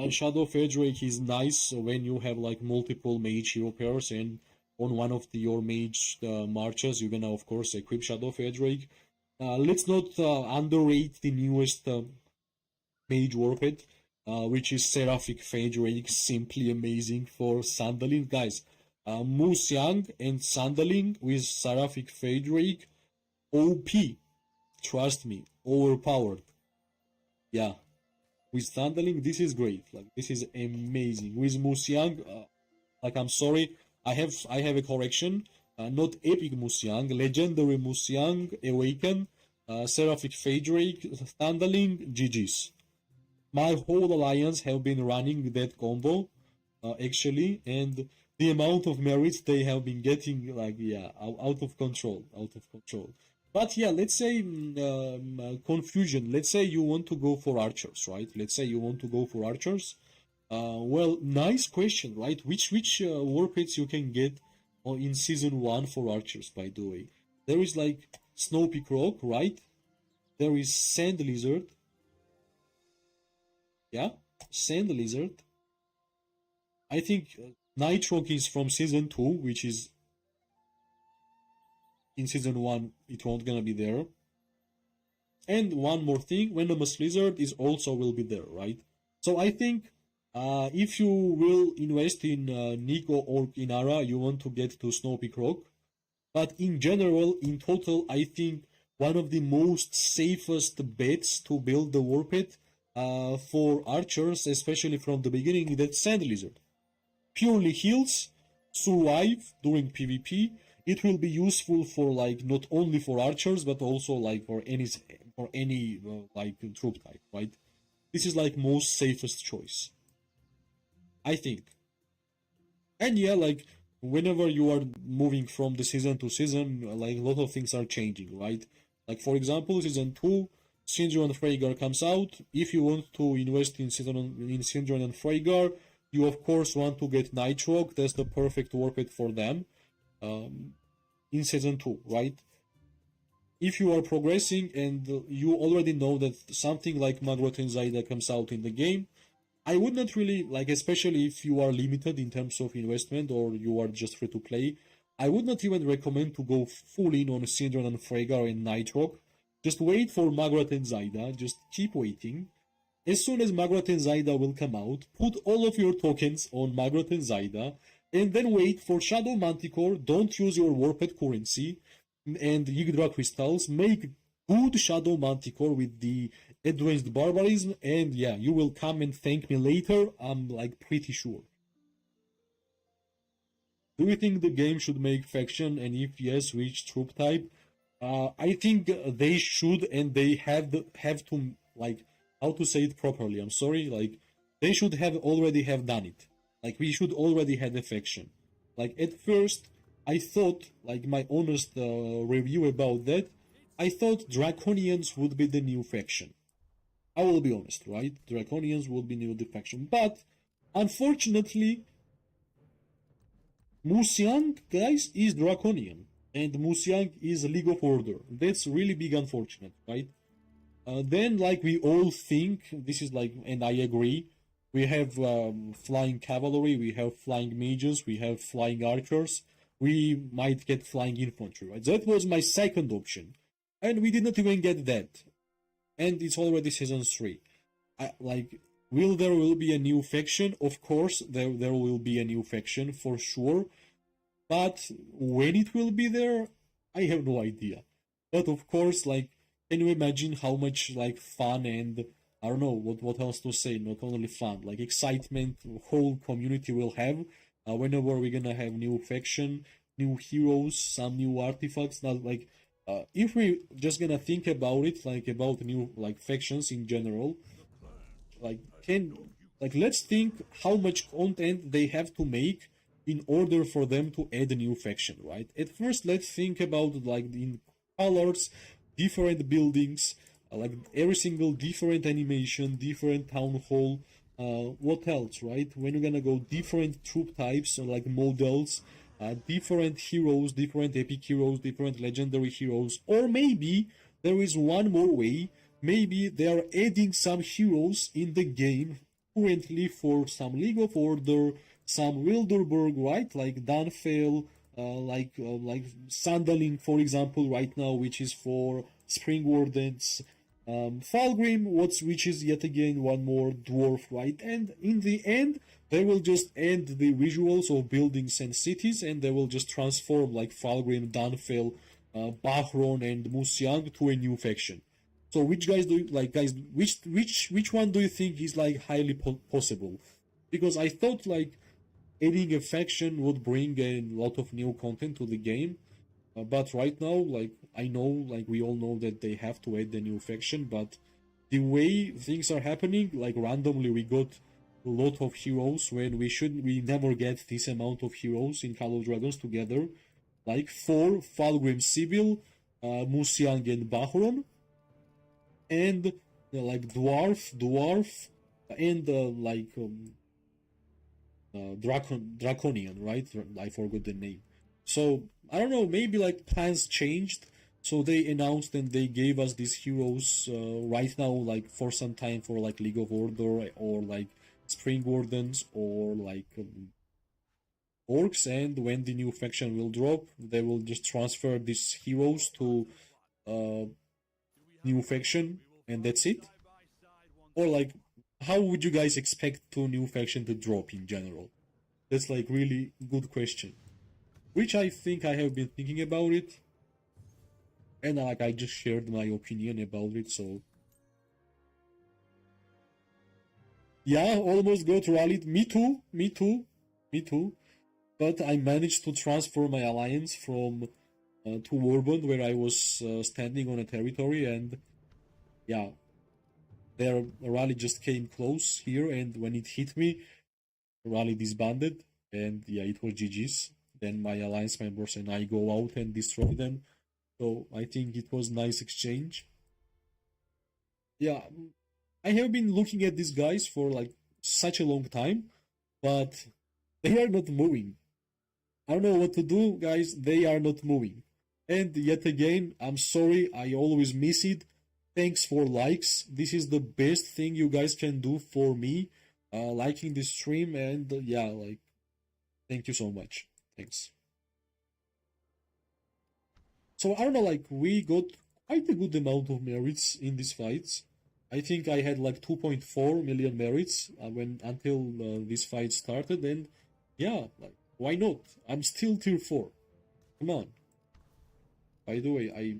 Speaker 1: Shadow Fedric is nice when you have like multiple mage hero pairs, and on one of your mage marches, you're gonna of course equip Shadow Fedric. Let's not underrate the newest mage warped, which is Seraphic Fedric, simply amazing for Sandaling. Guys, Moose Young and Sandaling with Seraphic Fedric, OP, trust me, overpowered. Yeah, with Thunderling, this is great. Like this is amazing. With Musiang, like I'm sorry, I have a correction. Not epic Musyang, legendary Musyang, Awaken, Seraphic Phaedric, Thunderling, GG's. My whole alliance have been running that combo, actually, and the amount of merits they have been getting, like, yeah, out of control, out of control. But yeah, let's say confusion. Let's say you want to go for archers, right? Let's say you want to go for archers. Well, nice question, right? Which war pets you can get in season one for archers? By the way, there is like Snowy Croc, right? There is Sand Lizard, yeah, Sand Lizard. I think Nighthawk is from season two, which is in season one. It won't gonna be there. And one more thing, Venomous Lizard is also will be there, right? So I think if you will invest in Nico or Inara, you want to get to Snowy Croc. But in general, in total, I think one of the most safest bets to build the war pit for archers, especially from the beginning, is that Sand Lizard. Purely heals, survive during PvP. It will be useful for like not only for archers but also like for any like troop type, right? This is like most safest choice, I think. And yeah, like whenever you are moving from the season to season, like a lot of things are changing, right? Like for example, season two, Syndrome and Freygar comes out. If you want to invest in Syndrome and Freygar, you of course want to get Nighthawk. That's the perfect warped for them in season two, right? If you are progressing and you already know that something like Magro Zaida comes out in the game, I would not really like, especially if you are limited in terms of investment or you are just free to play. I would not even recommend to go full in on Syndrome and Freygar and Nighthawk. Just wait for Magrat and Zaida. Just keep waiting. As soon as Magrat and Zaida will come out, put all of your tokens on Magrat and Zaida, and then wait for Shadow Manticore. Don't use your Warped currency and Yggdra crystals. Make good Shadow Manticore with the Advanced Barbarism, and yeah, you will come and thank me later. I'm like pretty sure. Do you think the game should make faction, and if yes, which troop type? I think they should, and they have to, like, how to say it properly. I'm sorry, like they should have already have done it. Like we should already have a faction. Like at first, I thought, like my honest review about that, I thought Draconians would be the new faction. I will be honest, right? Draconians will be new faction, but unfortunately, Musyang, guys, is Draconian, and Musyang is League of Order. That's really big unfortunate, right? Then, like we all think, this is like, and I agree. We have flying cavalry, we have flying mages, we have flying archers. We might get flying infantry, right? That was my second option, and we did not even get that. And it's already season three. Like, will be a new faction? Of course, there will be a new faction for sure. But when it will be there, I have no idea. But of course, like, can you imagine how much like fun and I don't know what else to say? Not only fun, like excitement, whole community will have whenever we're gonna have new faction, new heroes, some new artifacts. Not like if we just gonna think about it, like about new like factions in general, like can like let's think how much content they have to make in order for them to add a new faction, right? At first, let's think about like in colors, different buildings, like every single different animation, different town hall. What else, right? When you're gonna go different troop types, like models, different heroes, different epic heroes, different legendary heroes, or maybe there is one more way. Maybe they are adding some heroes in the game currently for some League of Order, some Wilderberg, right? Like Dunfell, like Sandaling, for example, right now, which is for Spring Wardens. Falgrim, which is yet again one more dwarf, right? And in the end, they will just end the visuals of buildings and cities, and they will just transform like Falgrim, Dunfell, Bahron, and Musyang to a new faction. So which guys do you like, guys? Which one do you think is like highly possible? Because I thought like adding a faction would bring a lot of new content to the game. But right now, like I know, like we all know that they have to add the new faction, but the way things are happening, like randomly we got a lot of heroes when we never get this amount of heroes in Call of Dragons together. Like four Falgrim Sibyl, Musiang and Bahron, and like dwarf, and draconian, right? I forgot the name. So I don't know. Maybe like plans changed. So they announced and they gave us these heroes right now, like for some time for like League of Order or like Spring Wardens or like orcs. And when the new faction will drop, they will just transfer these heroes to uh, new faction, and that's it. Or like, how would you guys expect two new faction to drop in general? That's like really good question, which I think I have been thinking about it, and like I just shared my opinion about it. So yeah, almost got rallied. Me too. Me too. Me too. But I managed to transfer my alliance from to Warbond, where I was standing on a territory, and yeah, their rally just came close here, and when it hit me, the rally disbanded, and yeah, it was GG's. Then my alliance members and I go out and destroy them. So I think it was nice exchange. Yeah, I have been looking at these guys for like such a long time, but they are not moving. I don't know what to do, guys. They are not moving. And yet again, I'm sorry, I always miss it. Thanks for likes. This is the best thing you guys can do for me. Liking the stream, and yeah, like, thank you so much. Thanks. So I don't know, like we got quite a good amount of merits in these fights. I think I had like 2.4 million merits when until this fight started, and yeah, like why not? I'm still tier 4. Come on. By the way, I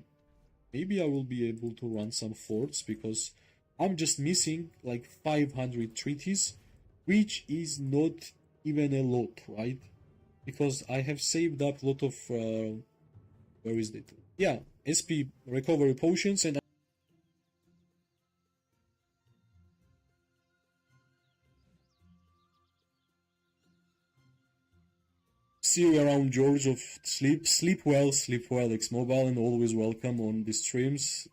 Speaker 1: maybe I will be able to run some forts because I'm just missing like 500 treaties, which is not even a lot, right? Because I have saved up a lot of where is it? Yeah, SP recovery potions, and see you around, George. Of sleep well, X Mobile, and always welcome on the streams.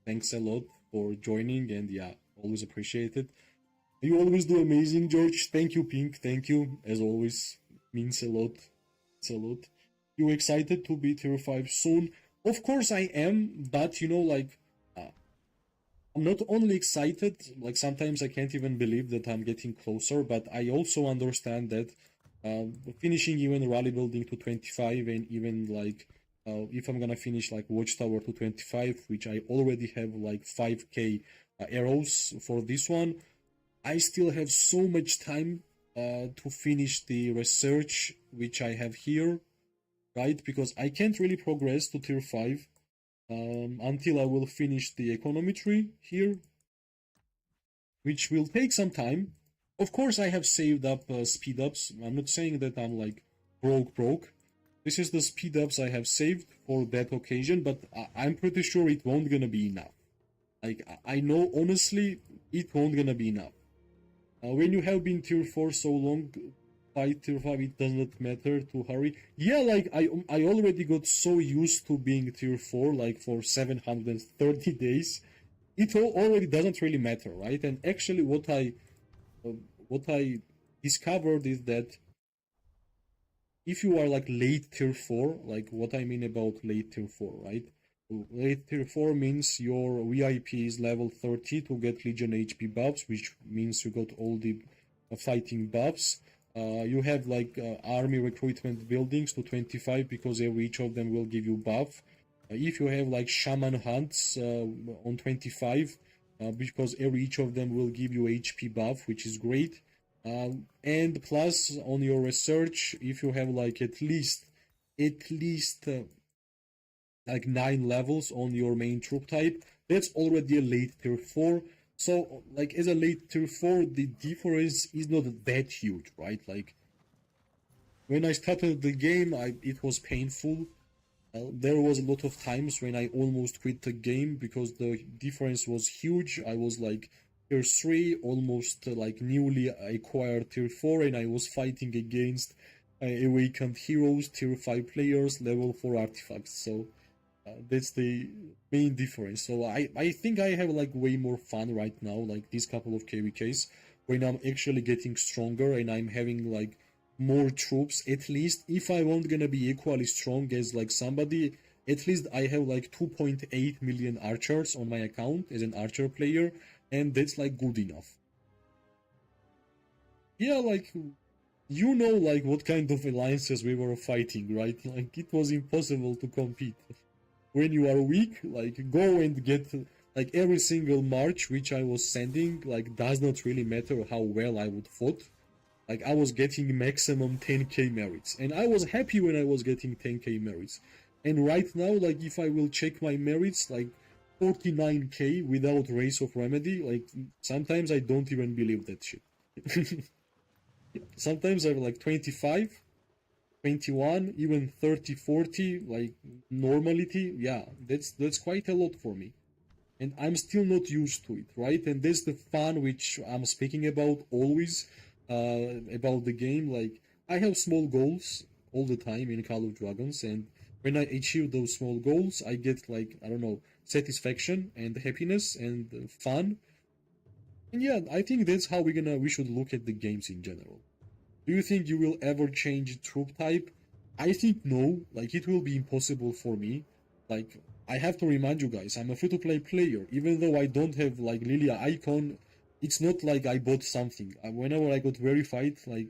Speaker 1: Thanks a lot for joining, and yeah, always appreciate it. You always do amazing, George. Thank you, Pink. Thank you, as always. Means a lot. It's a lot. You excited to be tier 5 soon? Of course I am, but you know, like, I'm not only excited, like, sometimes I can't even believe that I'm getting closer, but I also understand that finishing even rally building to 25 and even like if I'm gonna finish like watchtower to 25, which I already have like 5k arrows for this one, I still have so much time to finish the research which I have here, right? Because I can't really progress to tier 5 until I will finish the econometry here, which will take some time. Of course, I have saved up speed ups. I'm not saying that I'm like broke. This is the speed ups I have saved for that occasion, but I'm pretty sure it won't gonna be enough. Like I know honestly, it won't gonna be enough. When you have been tier 4 so long, by tier 5 it does not matter to hurry. Yeah, like I already got so used to being tier 4 like for 730 days. It already doesn't really matter, right? And actually what I discovered is that if you are like late tier 4, like what I mean about late tier 4, right? Late tier 4 means your VIP is level 30 to get Legion HP buffs, which means you got all the fighting buffs. You have like army recruitment buildings to 25 because every each of them will give you buff. If you have like shaman hunts on 25, because every each of them will give you HP buff, which is great. And plus on your research, if you have like at least like 9 levels on your main troop type, that's already a late tier 4. So like as a late tier 4, the difference is not that huge, right? Like when I started the game, it was painful. There was a lot of times when I almost quit the game because the difference was huge. I was like tier 3, almost like newly acquired tier 4, and I was fighting against awakened heroes, tier 5 players, level 4 artifacts. So that's the main difference. So I think I have like way more fun right now, like these couple of KVKs, when I'm actually getting stronger and I'm having like more troops. At least if I won't gonna be equally strong as like somebody, at least I have like 2.8 million archers on my account as an archer player, and that's like good enough. Yeah, like you know like what kind of alliances we were fighting, right? Like it was impossible to compete. When you are weak, like go and get like every single march which I was sending, like does not really matter how well I would fought. Like I was getting maximum 10k merits, and I was happy when I was getting 10k merits. And right now, like if I will check my merits, like 49k without Race of Remedy, like sometimes I don't even believe that shit. Sometimes I'm like 25, 21, even 30, 40, like normality. Yeah, that's quite a lot for me. And I'm still not used to it, right? And that's the fun which I'm speaking about always about the game. Like I have small goals all the time in Call of Dragons, and when I achieve those small goals, I get like I don't know satisfaction and happiness and fun. And yeah, I think that's how we should look at the games in general. Do you think you will ever change troop type? I think no. Like it will be impossible for me. Like I have to remind you guys, I'm a free-to-play player. Even though I don't have like Lilia icon, it's not like I bought something. Whenever I got verified, like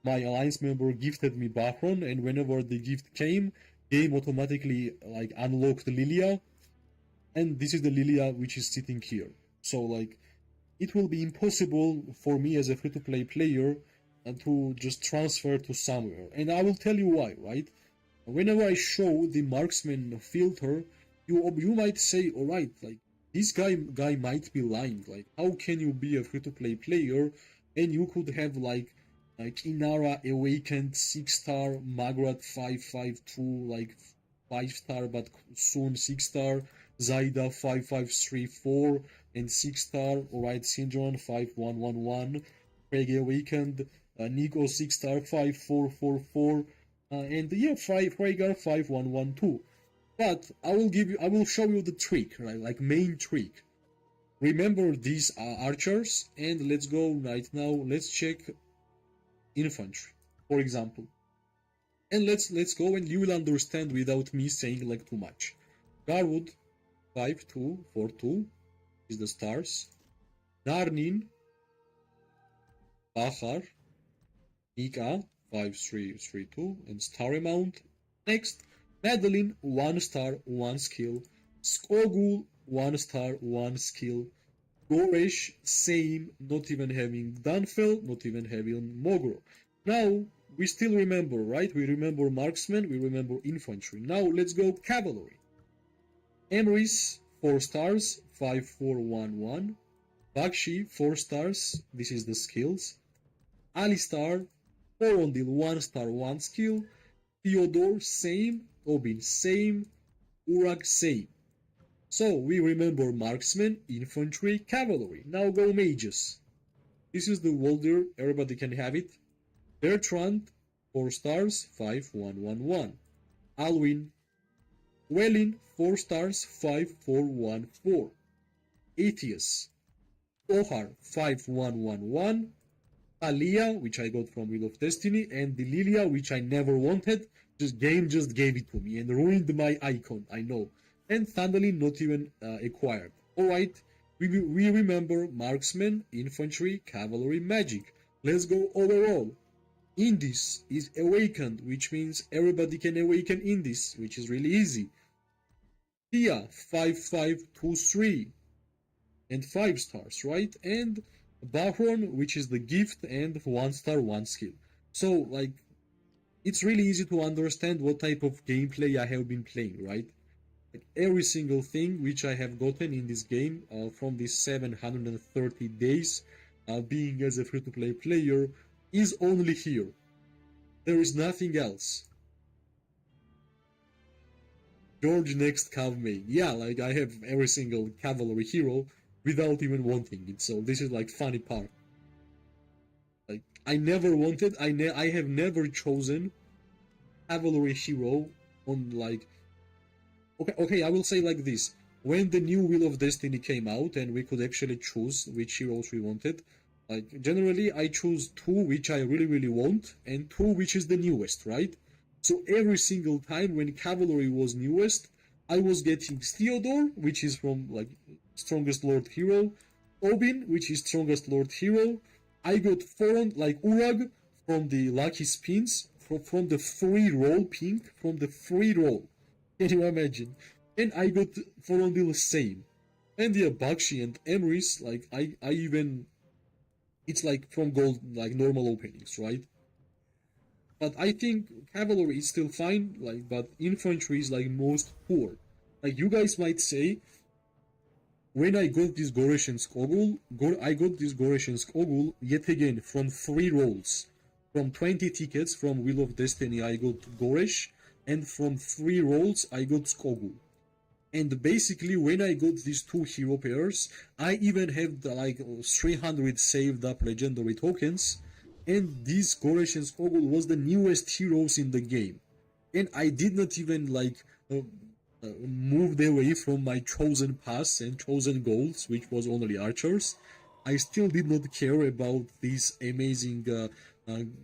Speaker 1: my alliance member gifted me Bahron, and whenever the gift came, game automatically like unlocked Lilia, and this is the Lilia which is sitting here. So like it will be impossible for me as a free-to-play player to just transfer to somewhere. And I will tell you why, right? Whenever I show the marksman filter, you might say, all right, like this guy might be lying. Like, how can you be a free-to-play player and you could have like Inara Awakened 6-star, Magrat 552, like 5-star but soon 6-star, Zaida 5534 and 6-star, alright, Syndron 5111, Craig Awakened, Nico 6-star 5444, and yeah, Freygar 5112. But I will show you the trick, right? Like main trick. Remember these archers, and let's go right now. Let's check infantry, for example, and let's go, and you will understand without me saying like too much. Garwood 5242 is the stars. Narnin, Bahar, Nika 5332, and Starrymount. Next, Madeline 1 star 1 skill. Skogul 1 star 1 skill. Goresh same, not even having Dunfell, not even having Mogro. Now we still remember, right? We remember marksmen, we remember infantry. Now let's go cavalry. Emrys 4 stars 5411. Bakshi 4 stars, this is the skills. Alistar, Porondil 1 star 1 skill. Theodore same, Obin same, Urak same. So we remember marksmen, infantry, cavalry. Now go mages. This is the Walder, everybody can have it. Bertrand, 4 stars, 5111. Alwyn, Wellin, 4 stars, 5414. Atheus, Ohar, 5111. Alia, which I got from Wheel of Destiny, and the Lilia, which I never wanted. Game just gave it to me and ruined my icon, I know. And Thunderlin not even acquired. Alright, we remember marksman, infantry, cavalry, magic. Let's go overall. Indis is awakened, which means everybody can awaken Indis, which is really easy. Tia 5523 and 5 stars, right? And Bahron, which is the gift, and 1 star 1 skill. So like it's really easy to understand what type of gameplay I have been playing, right? Like every single thing which I have gotten in this game from these 730 days being as a free-to-play player is only here. There is nothing else. George next Cav main. Yeah, like I have every single cavalry hero without even wanting it. So this is like funny part. Like I never wanted. I have never chosen cavalry hero on like. Okay. I will say like this: when the new Wheel of Destiny came out and we could actually choose which heroes we wanted, like generally I choose two which I really want and two which is the newest, right? So every single time when cavalry was newest, I was getting Theodore, which is from like strongest Lord Hero, Obin, which is strongest Lord Hero. I got Foron like Urag from the Lucky Spins, from the free roll pink, from the free roll. Can you imagine? And I got Forondil the same. And yeah, Bakshi and Emrys, like I even it's like from gold like normal openings, right? But I think cavalry is still fine, like but infantry is like most poor. Like you guys might say, when I got this Goresh Skogul, I got this Goresh Skogul yet again from three rolls. From 20 tickets from Wheel of Destiny, I got Goresh, and from three rolls, I got Skogul. And basically, when I got these two hero pairs, I even have the, like 300 saved up legendary tokens, and this Goresh and Skogul was the newest heroes in the game. And I did not even like moved away from my chosen paths and chosen goals, which was only archers. I still did not care about this amazing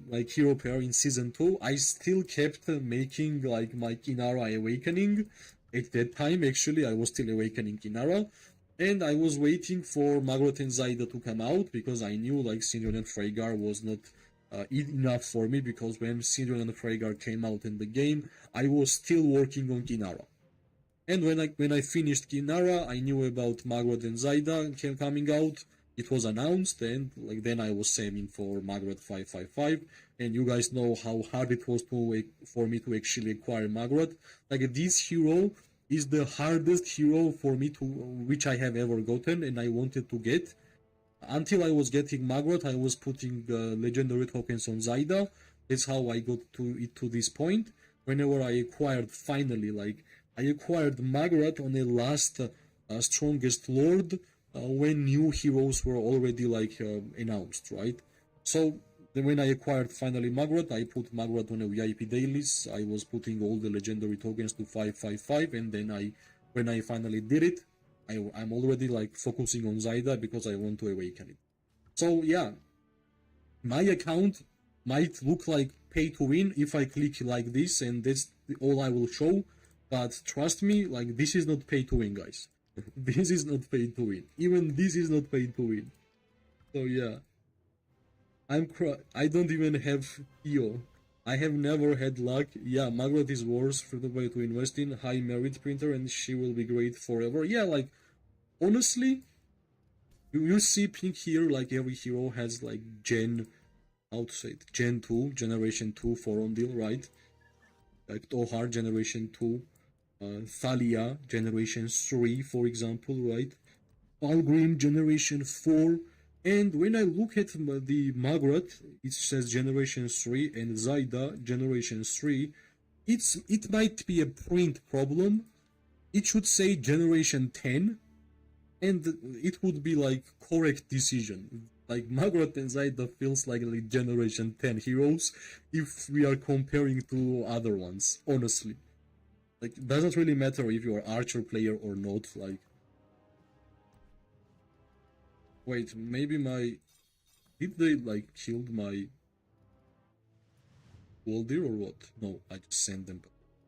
Speaker 1: like hero pair in season 2. I still kept making like my Kinara awakening. At that time, actually, I was still awakening Kinara, and I was waiting for Margaret and Zaida to come out because I knew like Sindrion and Freygar was not enough for me, because when Sindrion and Freygar came out in the game, I was still working on Kinara. And when I finished Kinara, I knew about Margaret and Zaida coming out. It was announced, and like then I was aiming for Margaret 555. And you guys know how hard it was for me to actually acquire Margaret. Like this hero is the hardest hero for me to which I have ever gotten, and I wanted to get. Until I was getting Margaret, I was putting legendary tokens on Zaida. That's how I got to this point. Whenever I acquired finally, like I acquired Margaret on the last strongest lord when new heroes were already like announced, right? So then when I acquired finally Margaret, I put Margaret on a VIP dailies. I was putting all the legendary tokens to 555, and then when I finally did it, I'm already like focusing on Zaida because I want to awaken it. So yeah, my account might look like pay to win if I click like this, and that's all I will show. But trust me, like this is not pay to win, guys. This is not pay to win. Even this is not pay to win. So yeah, I don't even have EO. I have never had luck. Yeah, Margaret is worth for the way to invest in. High merit printer, and she will be great forever. Yeah, like honestly, you see pink here, like every hero has like how to say it, Gen 2, Generation 2 for on deal, right? Like Tohar Generation 2, Thalia Generation 3, for example, right? Algrim Generation 4. And when I look at the Margaret, it says Generation 3, and Zaida Generation 3. It might be a print problem. It should say Generation 10, and it would be like correct decision. Like Margaret and Zaida feels like Generation 10 heroes if we are comparing to other ones, honestly. Like it doesn't really matter if you're archer player or not. Like wait, maybe my did they like killed my Waldir or what? No, I just sent them.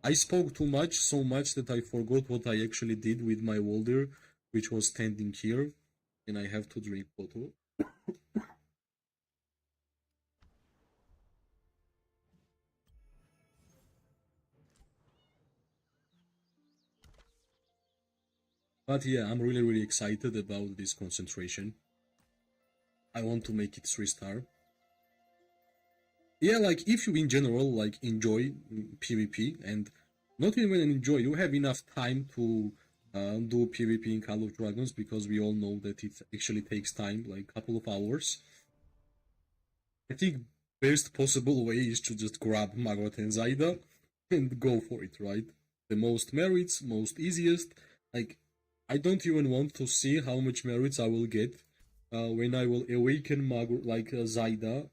Speaker 1: I spoke too much, so much that I forgot what I actually did with my Waldir, which was standing here, and I have to drink water. But yeah, I'm really excited about this concentration. I want to make it 3-star. Yeah, like if you in general like enjoy PvP, and not even enjoy, you have enough time to do PvP in Call of Dragons, because we all know that it actually takes time, like a couple of hours. I think best possible way is to just grab Margaret and Zaida and go for it, right? The most merits, most easiest. Like, I don't even want to see how much merits I will get when I will awaken Margaret, like Zaida,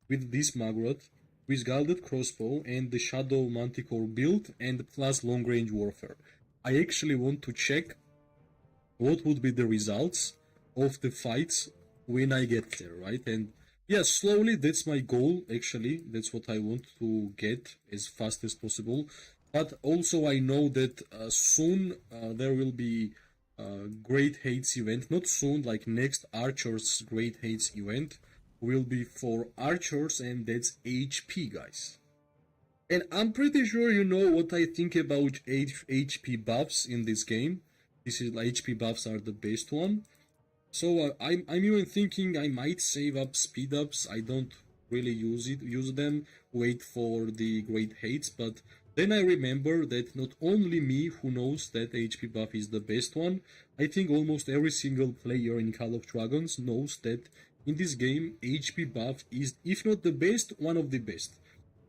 Speaker 1: with this Margaret, with Gilded Crossbow and the Shadow Manticore build, and plus long range warfare. I actually want to check what would be the results of the fights when I get there, right? And yeah, slowly, that's my goal, actually. That's what I want to get as fast as possible. But also, I know that soon there will be Great Hates event. Not soon, like next Archers Great Hates event will be for Archers, and that's HP, guys. And I'm pretty sure you know what I think about HP buffs in this game. This is HP buffs are the best one. So I'm even thinking I might save up speed ups. I don't really use them. Wait for the great hates, but then I remember that not only me who knows that HP buff is the best one. I think almost every single player in Call of Dragons knows that in this game HP buff is, if not the best, one of the best.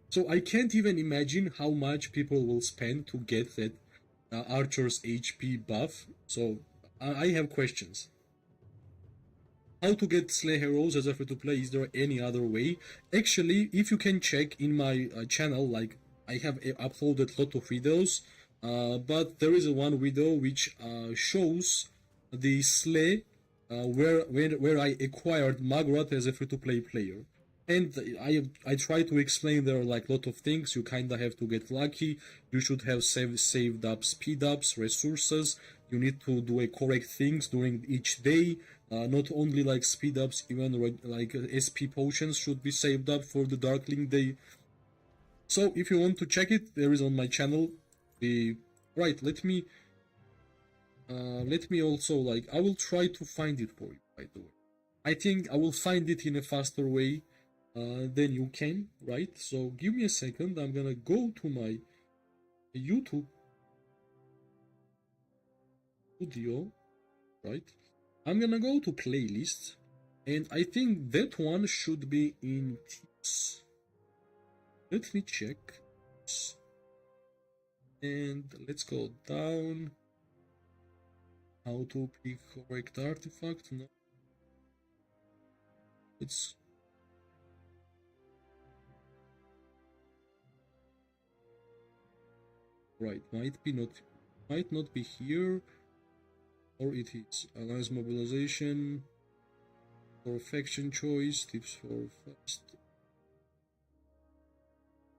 Speaker 1: So I can't even imagine how much people will spend to get that Archer's HP buff. So I have questions. How to get Slay Heroes as a free to play? Is there any other way? Actually, if you can check in my channel, like I have uploaded a lot of videos, but there is one video which shows the Slay where I acquired Margaret as a free to play player. And I try to explain there are like a lot of things. You kinda have to get lucky. You should have saved up speed ups, resources. You need to do a correct things during each day. Not only like speed ups, even like SP potions should be saved up for the Darkling Day. So if you want to check it, there is on my channel. The right. Let me also like I will try to find it for you. By the way, I think I will find it in a faster way than you can. Right. So give me a second. I'm gonna go to my YouTube studio. Right. I'm gonna go to playlists, and I think that one should be in tips. Let me check. And let's go down. How to pick correct artifact? No. It's right. Might not be here, or it is. Alliance mobilization. For faction choice, tips for fast.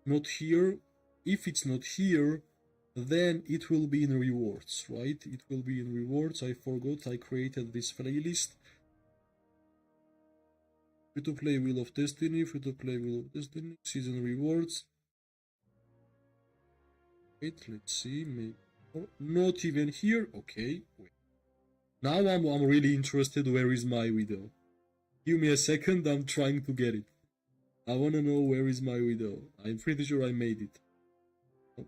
Speaker 1: Not here. If it's not here, then it will be in rewards, right? It will be in rewards. I forgot I created this playlist. Free to play Wheel of Destiny, free to play Wheel of Destiny, season rewards. Wait, let's see. Maybe not even here. Okay, wait. Now I'm really interested. Where is my widow? Give me a second. I'm trying to get it. I wanna know where is my widow. I'm pretty sure I made it. Oh.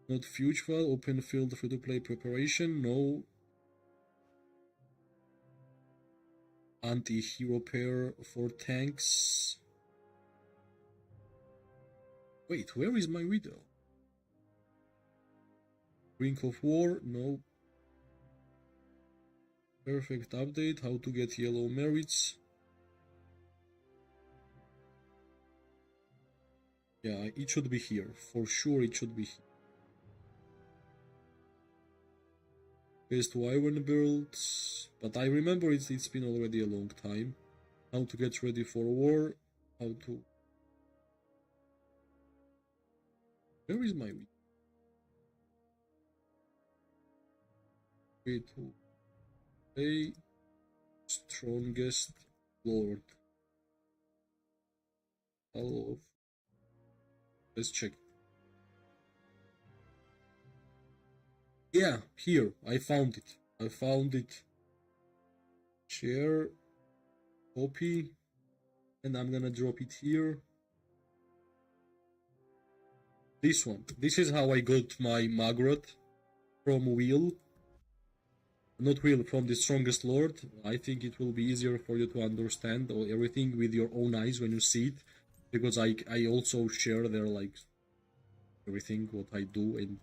Speaker 1: Not huge file. Open field free to play preparation. No. Anti-hero pair for tanks. Wait, where is my widow? Brink of War, no. Perfect update, how to get yellow merits. Yeah, it should be here. For sure it should be here. Best Wyvern builds. But I remember it's been already a long time. How to get ready for war. How to... Where is my widow? Wait, who? A strongest lord. Hello. Let's check. Yeah, here. I found it. I found it. Share. Copy. And I'm gonna drop it here. This one. This is how I got my Margaret from Wheel. Not Wheel, from the Strongest Lord. I think it will be easier for you to understand everything with your own eyes when you see it. because I also share their like everything what I do and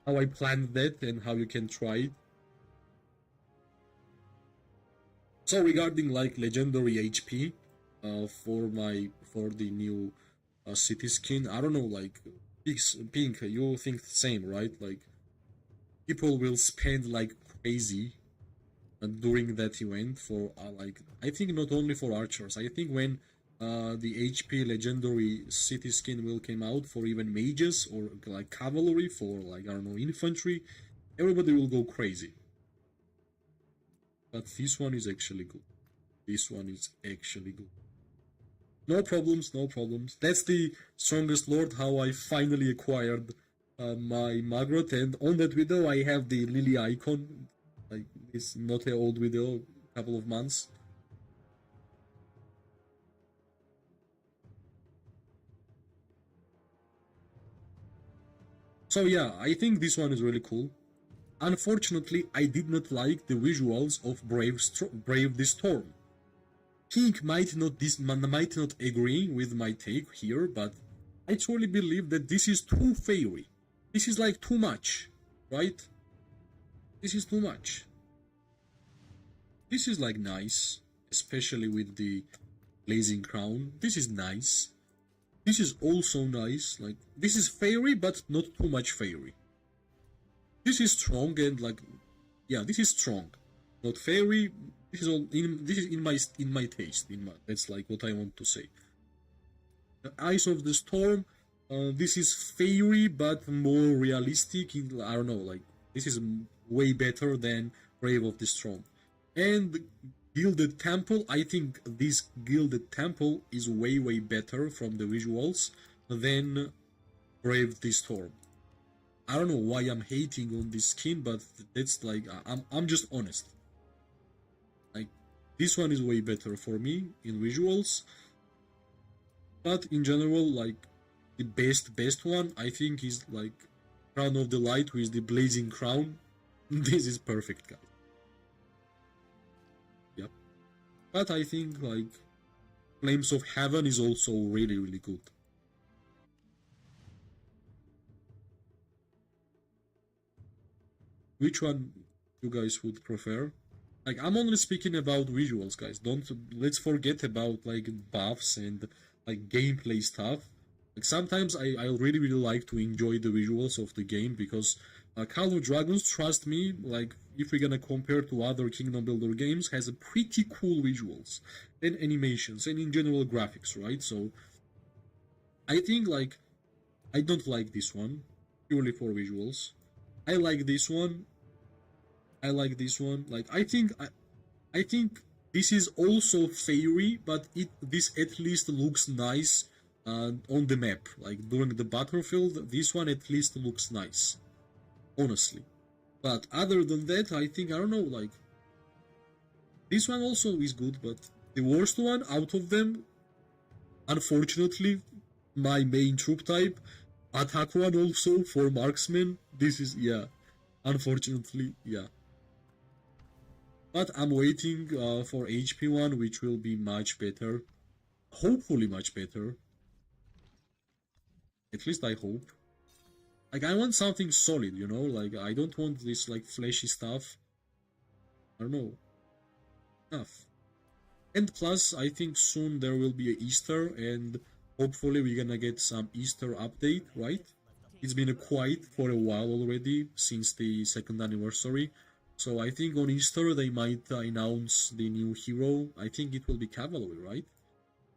Speaker 1: how I planned that and how you can try it. So regarding like legendary HP, for the new city skin, I don't know, like pink, you think the same, right? Like people will spend like crazy during that event for like I think not only for archers. I think when the HP legendary city skin will come out for even mages or like cavalry for like I don't know infantry, everybody will go crazy. But this one is actually good. This one is actually good. No problems, no problems. That's the strongest lord. How I finally acquired my Magrot, and on that video I have the Lily icon. Like it's not an old video, couple of months. So yeah, I think this one is really cool. Unfortunately, I did not like the visuals of Brave the Storm. King might not agree with my take here, but I truly believe that this is too fairy. This is like too much, right? This is too much. This is like nice, especially with the blazing crown. This is nice. This is also nice. Like this is fairy, but not too much fairy. This is strong and like, yeah, this is strong, not fairy. This is all in. This is in my taste. That's like what I want to say. The Eyes of the Storm. This is fairy, but more realistic. I don't know. Like this is way better than Brave of the Storm. And Gilded Temple. I think this Gilded Temple is way better from the visuals than Brave the Storm. I don't know why I'm hating on this skin, but that's like I'm just honest. Like this one is way better for me in visuals, but in general, like the best one I think is like Crown of the Light with the blazing crown. This is perfect, guys. Yep. But I think like Flames of Heaven is also really good. Which one you guys would prefer? Like I'm only speaking about visuals, guys. Don't let's forget about like buffs and like gameplay stuff. Like sometimes I really like to enjoy the visuals of the game because Call of Dragons, trust me, like if we're gonna compare to other Kingdom Builder games, has a pretty cool visuals and animations and in general graphics, right? So I think like I don't like this one purely for visuals. I like this one. I like this one. Like I think this is also fairy, but this at least looks nice on the map. Like during the battlefield, this one at least looks nice, honestly. But other than that, I think I don't know. Like this one also is good, but the worst one out of them, unfortunately, my main troop type, attack one also for marksman. This is yeah, unfortunately yeah. But I'm waiting for HP one, which will be much better. Hopefully, much better. At least I hope. Like I want something solid, you know. Like I don't want this like flashy stuff. I don't know. Enough. And plus, I think soon there will be a Easter, and hopefully we're gonna get some Easter update, right? It's been quiet for a while already since the second anniversary. So I think on Easter they might announce the new hero. I think it will be cavalry, right?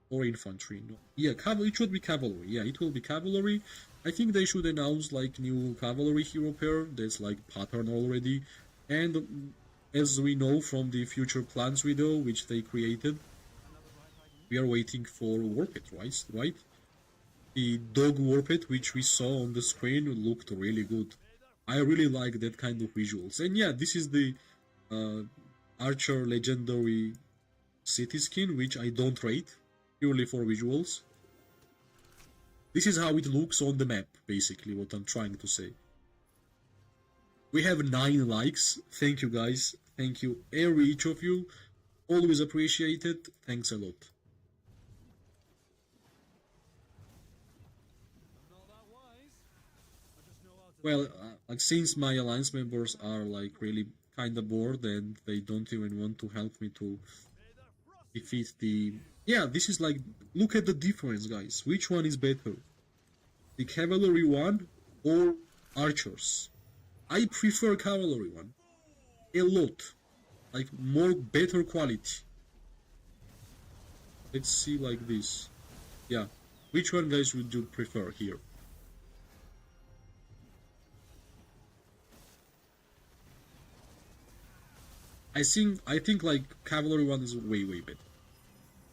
Speaker 1: Or infantry. No. Yeah, it should be cavalry. Yeah, it will be cavalry. I think they should announce like new cavalry hero pair. That's like pattern already. And as we know from the future plans video which they created, we are waiting for Warped, right? The dog Warped which we saw on the screen looked really good. I really like that kind of visuals. And yeah, this is the Archer Legendary City skin, which I don't rate, purely for visuals. This is how it looks on the map, basically, what I'm trying to say. We have 9 likes. Thank you, guys. Thank you, every each of you. Always appreciated. Thanks a lot. Well, like since my alliance members are like really kind of bored and they don't even want to help me to defeat the. Yeah, this is like, look at the difference, guys. Which one is better, the cavalry one or archers? I prefer cavalry one a lot, like more better quality. Let's see like this. Yeah, which one, guys, would you prefer here? I think like cavalry one is way better.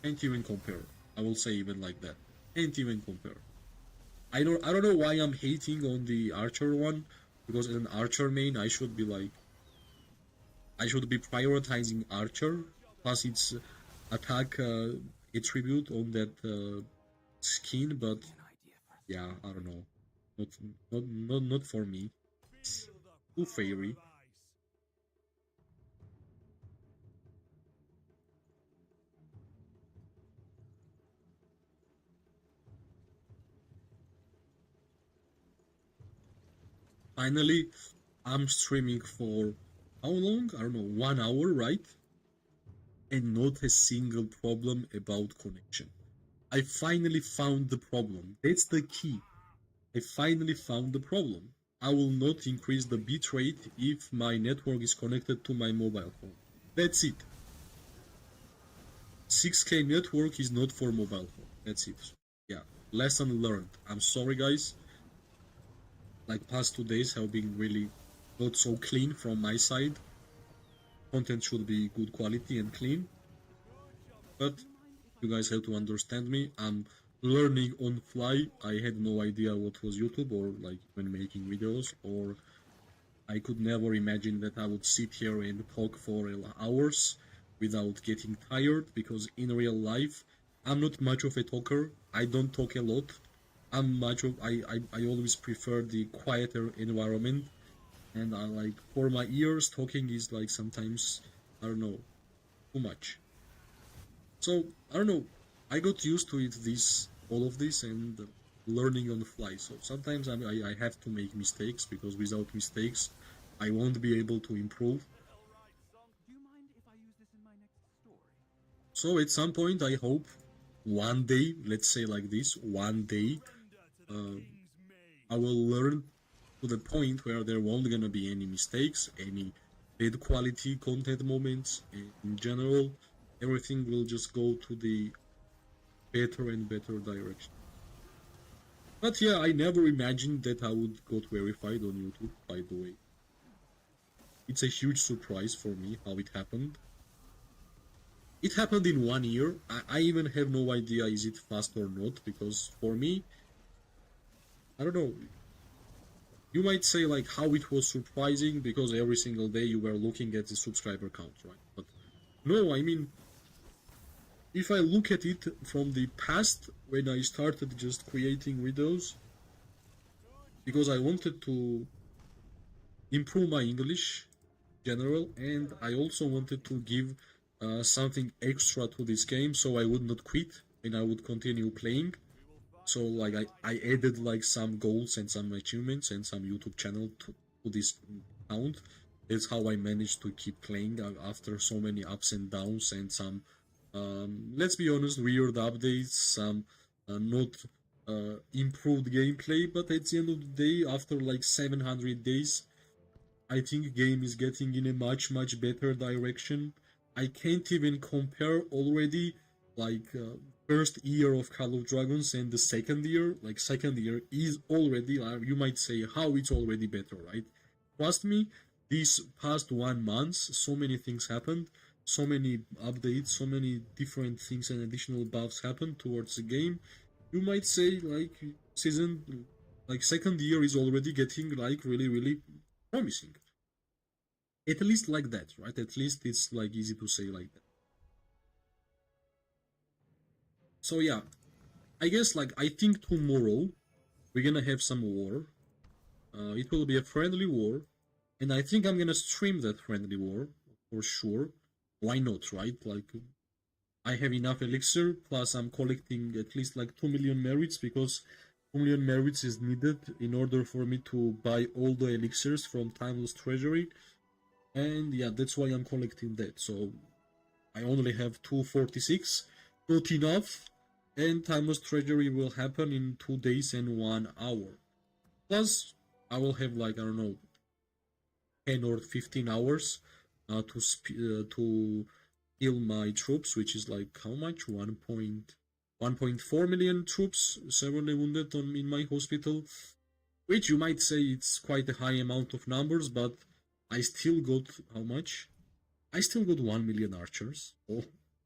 Speaker 1: Can't even compare. I will say even like that. Can't even compare. I don't know why I'm hating on the archer one, because as an archer main I should be prioritizing archer plus its attack attribute on that skin, but yeah, I don't know. Not not for me. It's
Speaker 2: Feel the
Speaker 1: too
Speaker 2: power
Speaker 1: fairy.
Speaker 2: of ice.
Speaker 1: Finally, I'm streaming for how long? I don't know, 1 hour, right? And not a single problem about connection. I finally found the problem. That's the key. I finally found the problem. I will not increase the bitrate if my network is connected to my mobile phone. That's it. 6K network is not for mobile phone. That's it. Yeah. Lesson learned. I'm sorry, guys. Like past 2 days have been really not so clean from my side. Content should be good quality and clean. But you guys have to understand me. I'm learning on fly. I had no idea what was YouTube or like when making videos, or I could never imagine that I would sit here and talk for hours without getting tired, because in real life I'm not much of a talker. I don't talk a lot. I always prefer the quieter environment, and I like, for my ears talking is like sometimes, I don't know, too much. So I don't know. I got used to it, this all of this, and learning on the fly. So sometimes I have to make mistakes, because without mistakes, I won't be able to improve.
Speaker 2: Well, right, son.
Speaker 3: Do you mind if I use this in my next story?
Speaker 1: So at some point, I hope one day, let's say like this, one day,
Speaker 2: Surrender to the
Speaker 1: uh,
Speaker 2: king's maid.
Speaker 1: I will learn to the point where there won't gonna be any mistakes, any bad quality content moments. In general, everything will just go to the better and better direction. But yeah, I never imagined that I would got verified on YouTube, by the way. It's a huge surprise for me how it happened. It happened in 1 year. I even have no idea is it fast or not, because for me, I don't know. You might say like how it was surprising because every single day you were looking at the subscriber count, right? But no, I mean, if I look at it from the past, when I started just creating videos, because I wanted to improve my English general, and I also wanted to give something extra to this game, so I would not quit and I would continue playing. So like I added like some goals and some achievements and some YouTube channel to this account. That's how I managed to keep playing after so many ups and downs and some, let's be honest, weird updates, some not improved gameplay. But at the end of the day, after like 700 days, I think game is getting in a much better direction. I can't even compare already, like first year of Call of Dragons and the second year. Like second year is already, you might say how it's already better, right? Trust me, these past 1 month, so many things happened, so many updates, so many different things and additional buffs happened towards the game. You might say like season, like second year is already getting like really promising. At least like that, right? At least it's like easy to say like that. So yeah, I guess like I think tomorrow we're gonna have some war. It will be a friendly war, and I think I'm gonna stream that friendly war for sure. Why not, right? Like I have enough elixir, plus I'm collecting at least like 2 million merits, because 2 million merits is needed in order for me to buy all the elixirs from Timeless Treasury. And yeah, that's why I'm collecting that. So I only have 246, not enough. And Timeless Treasury will happen in 2 days and 1 hour. Plus, I will have like, I don't know, 10 or 15 hours to heal my troops, which is like how much? 1.4 million troops severely wounded in my hospital, which you might say it's quite a high amount of numbers, but I still got how much? I still got 1 million archers. All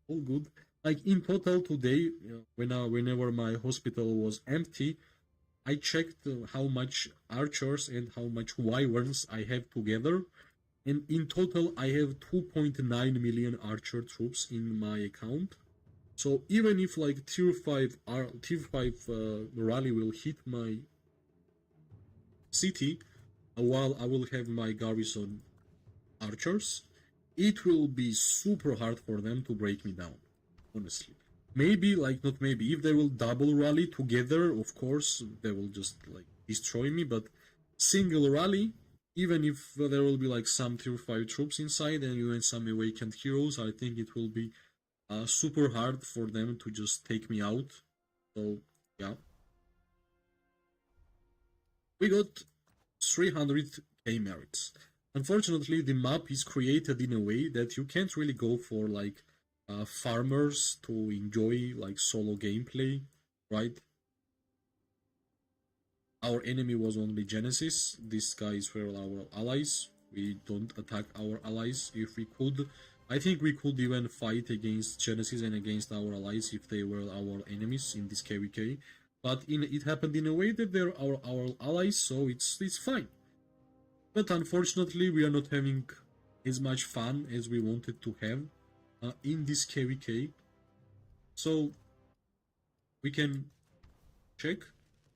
Speaker 1: good. Like in total today, whenever my hospital was empty, I checked how much archers and how much wyverns I have together, and in total I have 2.9 million archer troops in my account. So even if like tier 5 rally will hit my city, while I will have my garrison archers, it will be super hard for them to break me down, honestly. Maybe, like, not maybe, if they will double rally together, of course, they will just, like, destroy me, but single rally, even if there will be, like, some tier 5 troops inside and you and some awakened heroes, I think it will be super hard for them to just take me out. So, yeah. We got 300k merits. Unfortunately, the map is created in a way that you can't really go for, like, farmers to enjoy like solo gameplay, right? Our enemy was only Genesis. These guys were our allies. We don't attack our allies. If we could, I think we could even fight against Genesis and against our allies if they were our enemies in this KVK. But it happened in a way that they're our allies, so it's fine. But unfortunately, we are not having as much fun as we wanted to have in this KVK. So we can check.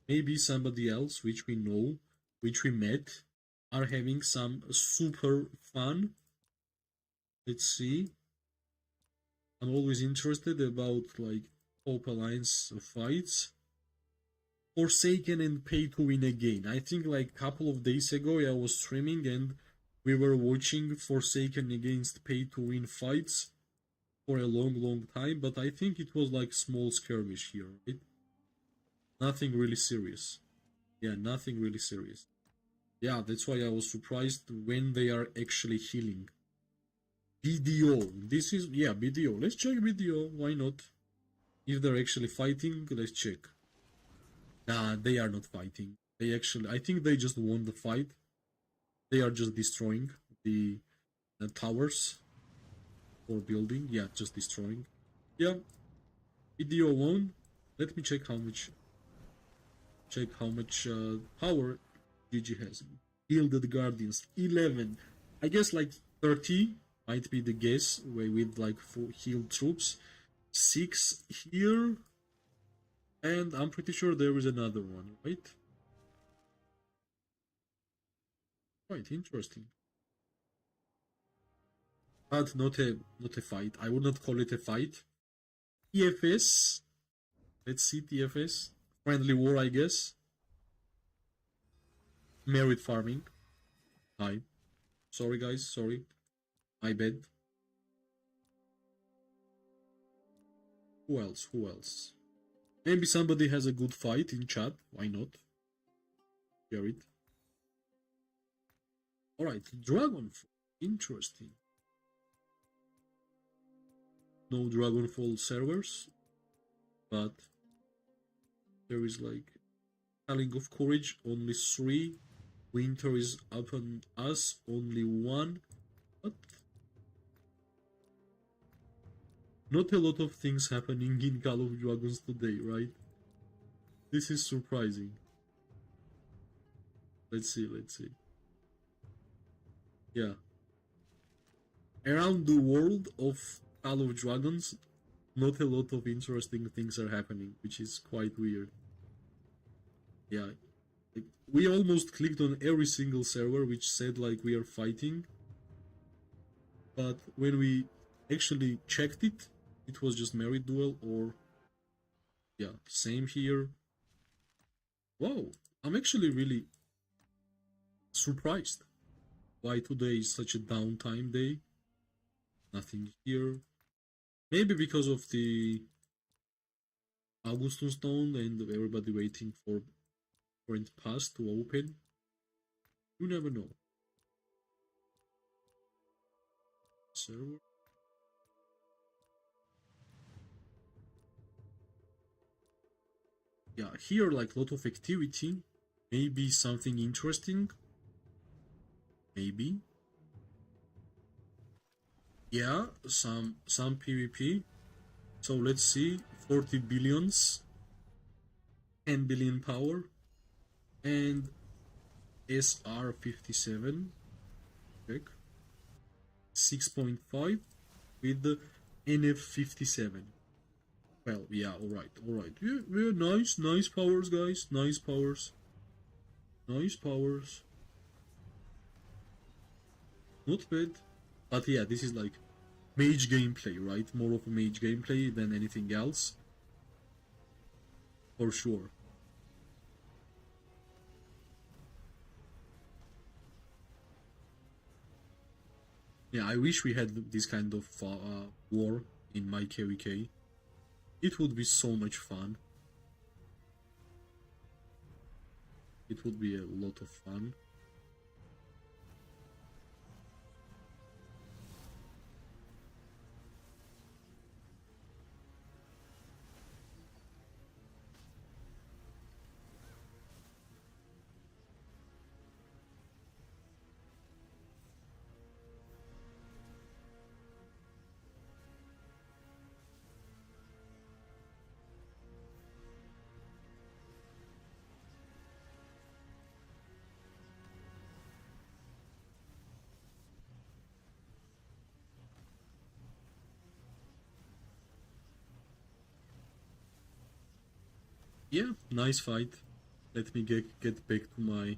Speaker 1: Maybe somebody else which we know, which we met, are having some super fun. Let's see. I'm always interested about like top alliance fights. Forsaken and Pay to Win again. I think like a couple of days ago I was streaming and we were watching Forsaken against Pay to Win fights for a long time, but I think it was like small skirmish here, right? Nothing really serious. Yeah, nothing really serious. Yeah, that's why I was surprised when they are actually healing. BDO. This is, yeah, BDO. Let's check BDO. Why not? If they're actually fighting, let's check. Nah, they are not fighting. They actually, I think they just won the fight. They are just destroying the towers or building. Yeah, just destroying. Yeah, BDO won. Let me check how much. Check how much power GG has. Gilded Guardians 11. I guess like 30 might be the guess with like full healed troops. 6 here. And I'm pretty sure there is another one, right? Quite interesting. But not a fight. I would not call it a fight. TFS. Let's see TFS. Friendly war, I guess. Merit farming. Hi. Sorry guys, sorry. My bad. Who else? Who else? Maybe somebody has a good fight in chat. Why not? Share it. Alright, Dragonfall. Interesting. No Dragonfall servers. But there is like Telling of Courage, only 3. Winter is upon us, only 1. But not a lot of things happening in Call of Dragons today, right? This is surprising. Let's see. Yeah. Around the world of Call of Dragons, not a lot of interesting things are happening, which is quite weird. Yeah. We almost clicked on every single server which said like we are fighting. But when we actually checked it, it was just Merit Duel or... Yeah, same here. Wow, I'm actually really surprised why today is such a downtime day. Nothing here. Maybe because of the Augustus Stone and everybody waiting for current pass to open. You never know. Server. Yeah, here like lot of activity. Maybe something interesting. Maybe. Yeah, some PvP. So let's see. 40 billions, 10 billion power, and SR57. Check. 6.5 with the NF57. Well, yeah, alright, alright. Yeah, nice powers, guys. Nice powers. Nice powers. Not bad. But yeah, this is like mage gameplay, right? More of a mage gameplay than anything else. For sure. Yeah, I wish we had this kind of war in my KVK. It would be so much fun. It would be a lot of fun. Yeah, nice fight. Let me get back to my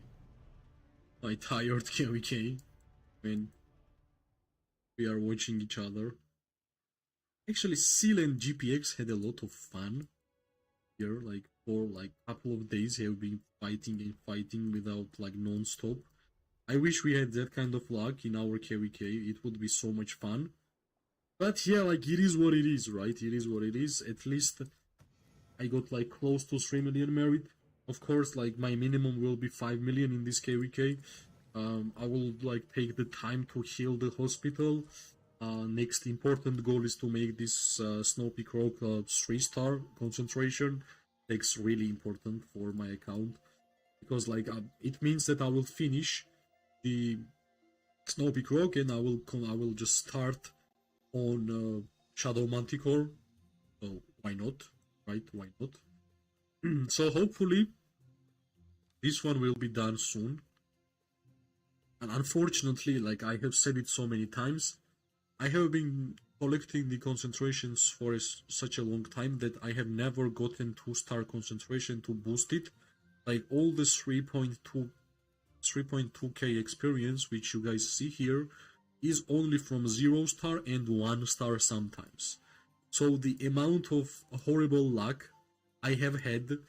Speaker 1: tired KVK when we are watching each other. Actually, Seal and GPX had a lot of fun here. Like for like couple of days, have been fighting and fighting without like non-stop. I wish we had that kind of luck in our KVK. It would be so much fun. But yeah, like it is what it is, right? It is what it is. At least I got like close to 3 million merit. Of course, like my minimum will be 5 million in this KVK. I will like take the time to heal the hospital. Next important goal is to make this Snow Peak Rock 3-star concentration. That's really important for my account because like it means that I will finish the Snow Peak Rock and I will just start on Shadow Manticore. So why not, right? Why not? So hopefully this one will be done soon. And unfortunately, like I have said it so many times, I have been collecting the concentrations for such a long time that I have never gotten 2-star concentration to boost it. Like all the 3.2k experience which you guys see here is only from 0-star and 1-star sometimes. So the amount of horrible luck I have had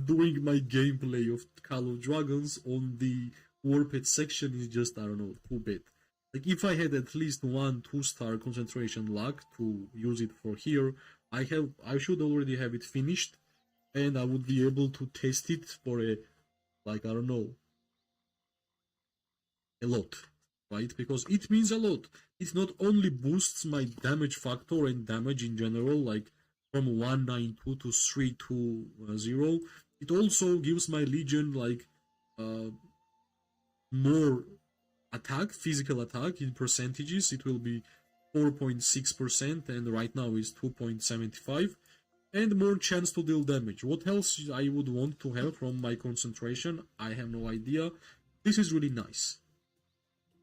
Speaker 1: doing my gameplay of Call of Dragons on the Warped section is just, I don't know, too bad. Like if I had at least 1 2-star concentration luck to use it for here, I should already have it finished and I would be able to test it for a, like, I don't know, a lot, right? Because it means a lot. It not only boosts my damage factor and damage in general, like from 192 to 320, it also gives my legion like uh, more attack, physical attack in percentages. It will be 4.6% and right now is 2.75, and more chance to deal damage. What else I would want to have from my concentration? I have no idea. This is really nice.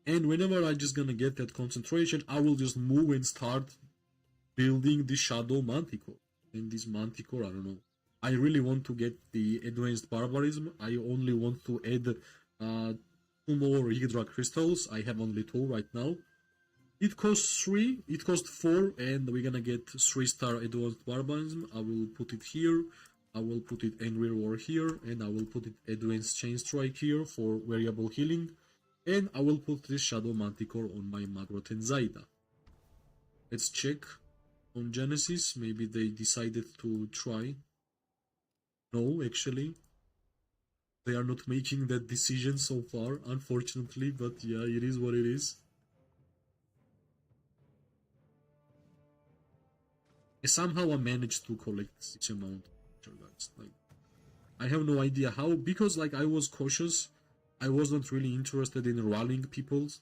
Speaker 1: And whenever I just gonna get that concentration, I will just move and start building the Shadow Manticore. And this Manticore, I don't know. I really want to get the Advanced Barbarism. I only want to add 2 more Hydra crystals. I have only 2 right now. It costs 3, it costs 4, and we're gonna get 3-star Advanced Barbarism. I will put it here. I will put it Angry Roar here, and I will put it Advanced Chain Strike here for variable healing, and I will put this Shadow Manticore on my Magrot and Zaida. Let's check on Genesis. Maybe they decided to try. No, actually, they are not making that decision so far, unfortunately, but yeah, it is what it is. And somehow I managed to collect this amount, guys. Like, I have no idea how, because like I was cautious. I wasn't really interested in rallying people's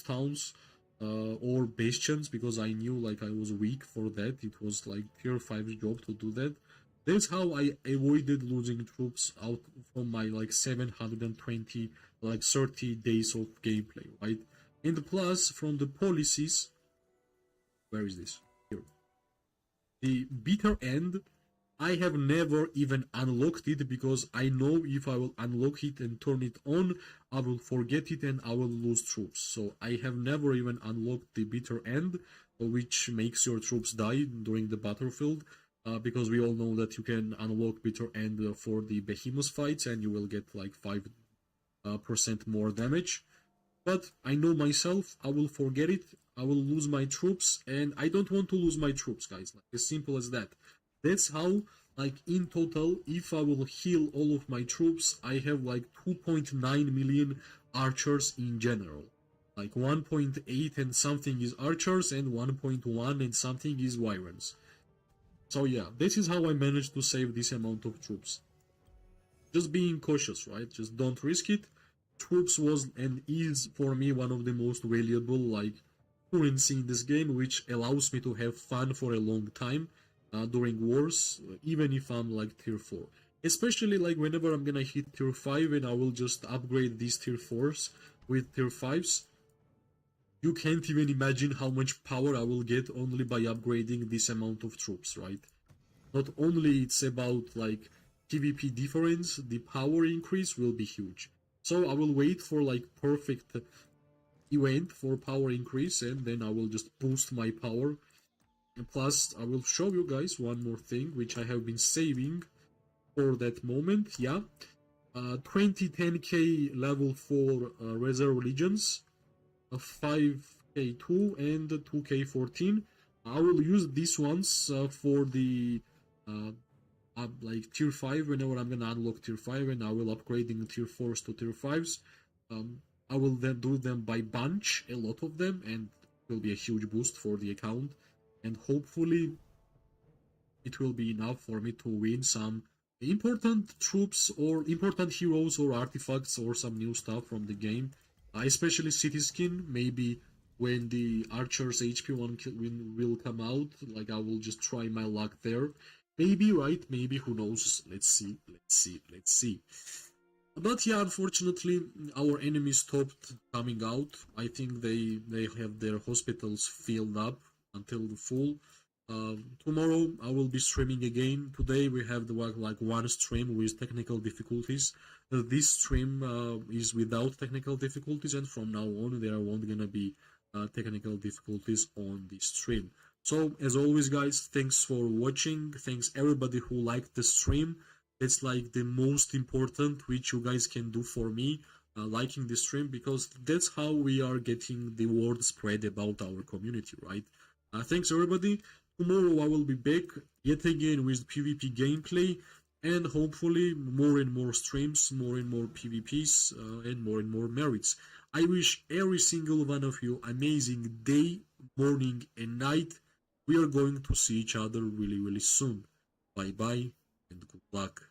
Speaker 1: towns or bastions, because I knew like I was weak for that. It was like tier 5's job to do that. That's how I avoided losing troops out from my like 720, like 30 days of gameplay, right? And plus, from the policies, where is this? Here. The bitter end, I have never even unlocked it, because I know if I will unlock it and turn it on, I will forget it and I will lose troops. So I have never even unlocked the bitter end, which makes your troops die during the battlefield. Because we all know that you can unlock bitter end for the behemoth fights, and you will get like 5% more damage. But I know myself, I will forget it, I will lose my troops, and I don't want to lose my troops, guys. Like, as simple as that. That's how, like, in total, if I will heal all of my troops, I have like 2.9 million archers in general. Like 1.8 and something is archers, and 1.1 and something is wyverns. So yeah, this is how I managed to save this amount of troops. Just being cautious, right? Just don't risk it. Troops was and is for me one of the most valuable like currency in this game, which allows me to have fun for a long time during wars, even if I'm like tier 4. Especially like whenever I'm gonna hit tier 5 and I will just upgrade these tier 4s with tier 5s. You can't even imagine how much power I will get only by upgrading this amount of troops, right? Not only it's about like PvP difference, the power increase will be huge. So I will wait for like perfect event for power increase, and then I will just boost my power. And plus I will show you guys one more thing which I have been saving for that moment. Yeah, 2010k level 4 reserve legions, 5k2 and 2k14. I will use these ones for the like tier 5 whenever I'm gonna unlock tier 5, and I will upgrading tier 4s to tier 5s. I will then do them by bunch, a lot of them, and it will be a huge boost for the account, and hopefully it will be enough for me to win some important troops or important heroes or artifacts or some new stuff from the game, especially city skin. Maybe when the archer's HP one will come out, like I will just try my luck there. Maybe, right? Maybe, who knows? Let's see. But yeah, unfortunately, our enemies stopped coming out. I think they have their hospitals filled up until the full. Tomorrow I will be streaming again. Today we have the like one stream with technical difficulties. This stream is without technical difficulties, and from now on there won't gonna be technical difficulties on this stream. So as always, guys, thanks for watching. Thanks everybody who liked the stream. That's like the most important which you guys can do for me, liking the stream, because that's how we are getting the word spread about our community, right? Thanks everybody. Tomorrow I will be back yet again with PvP gameplay, and hopefully more and more streams, more and more PvPs, and more merits. I wish every single one of you amazing day, morning and night. We are going to see each other really soon. Bye bye and good luck.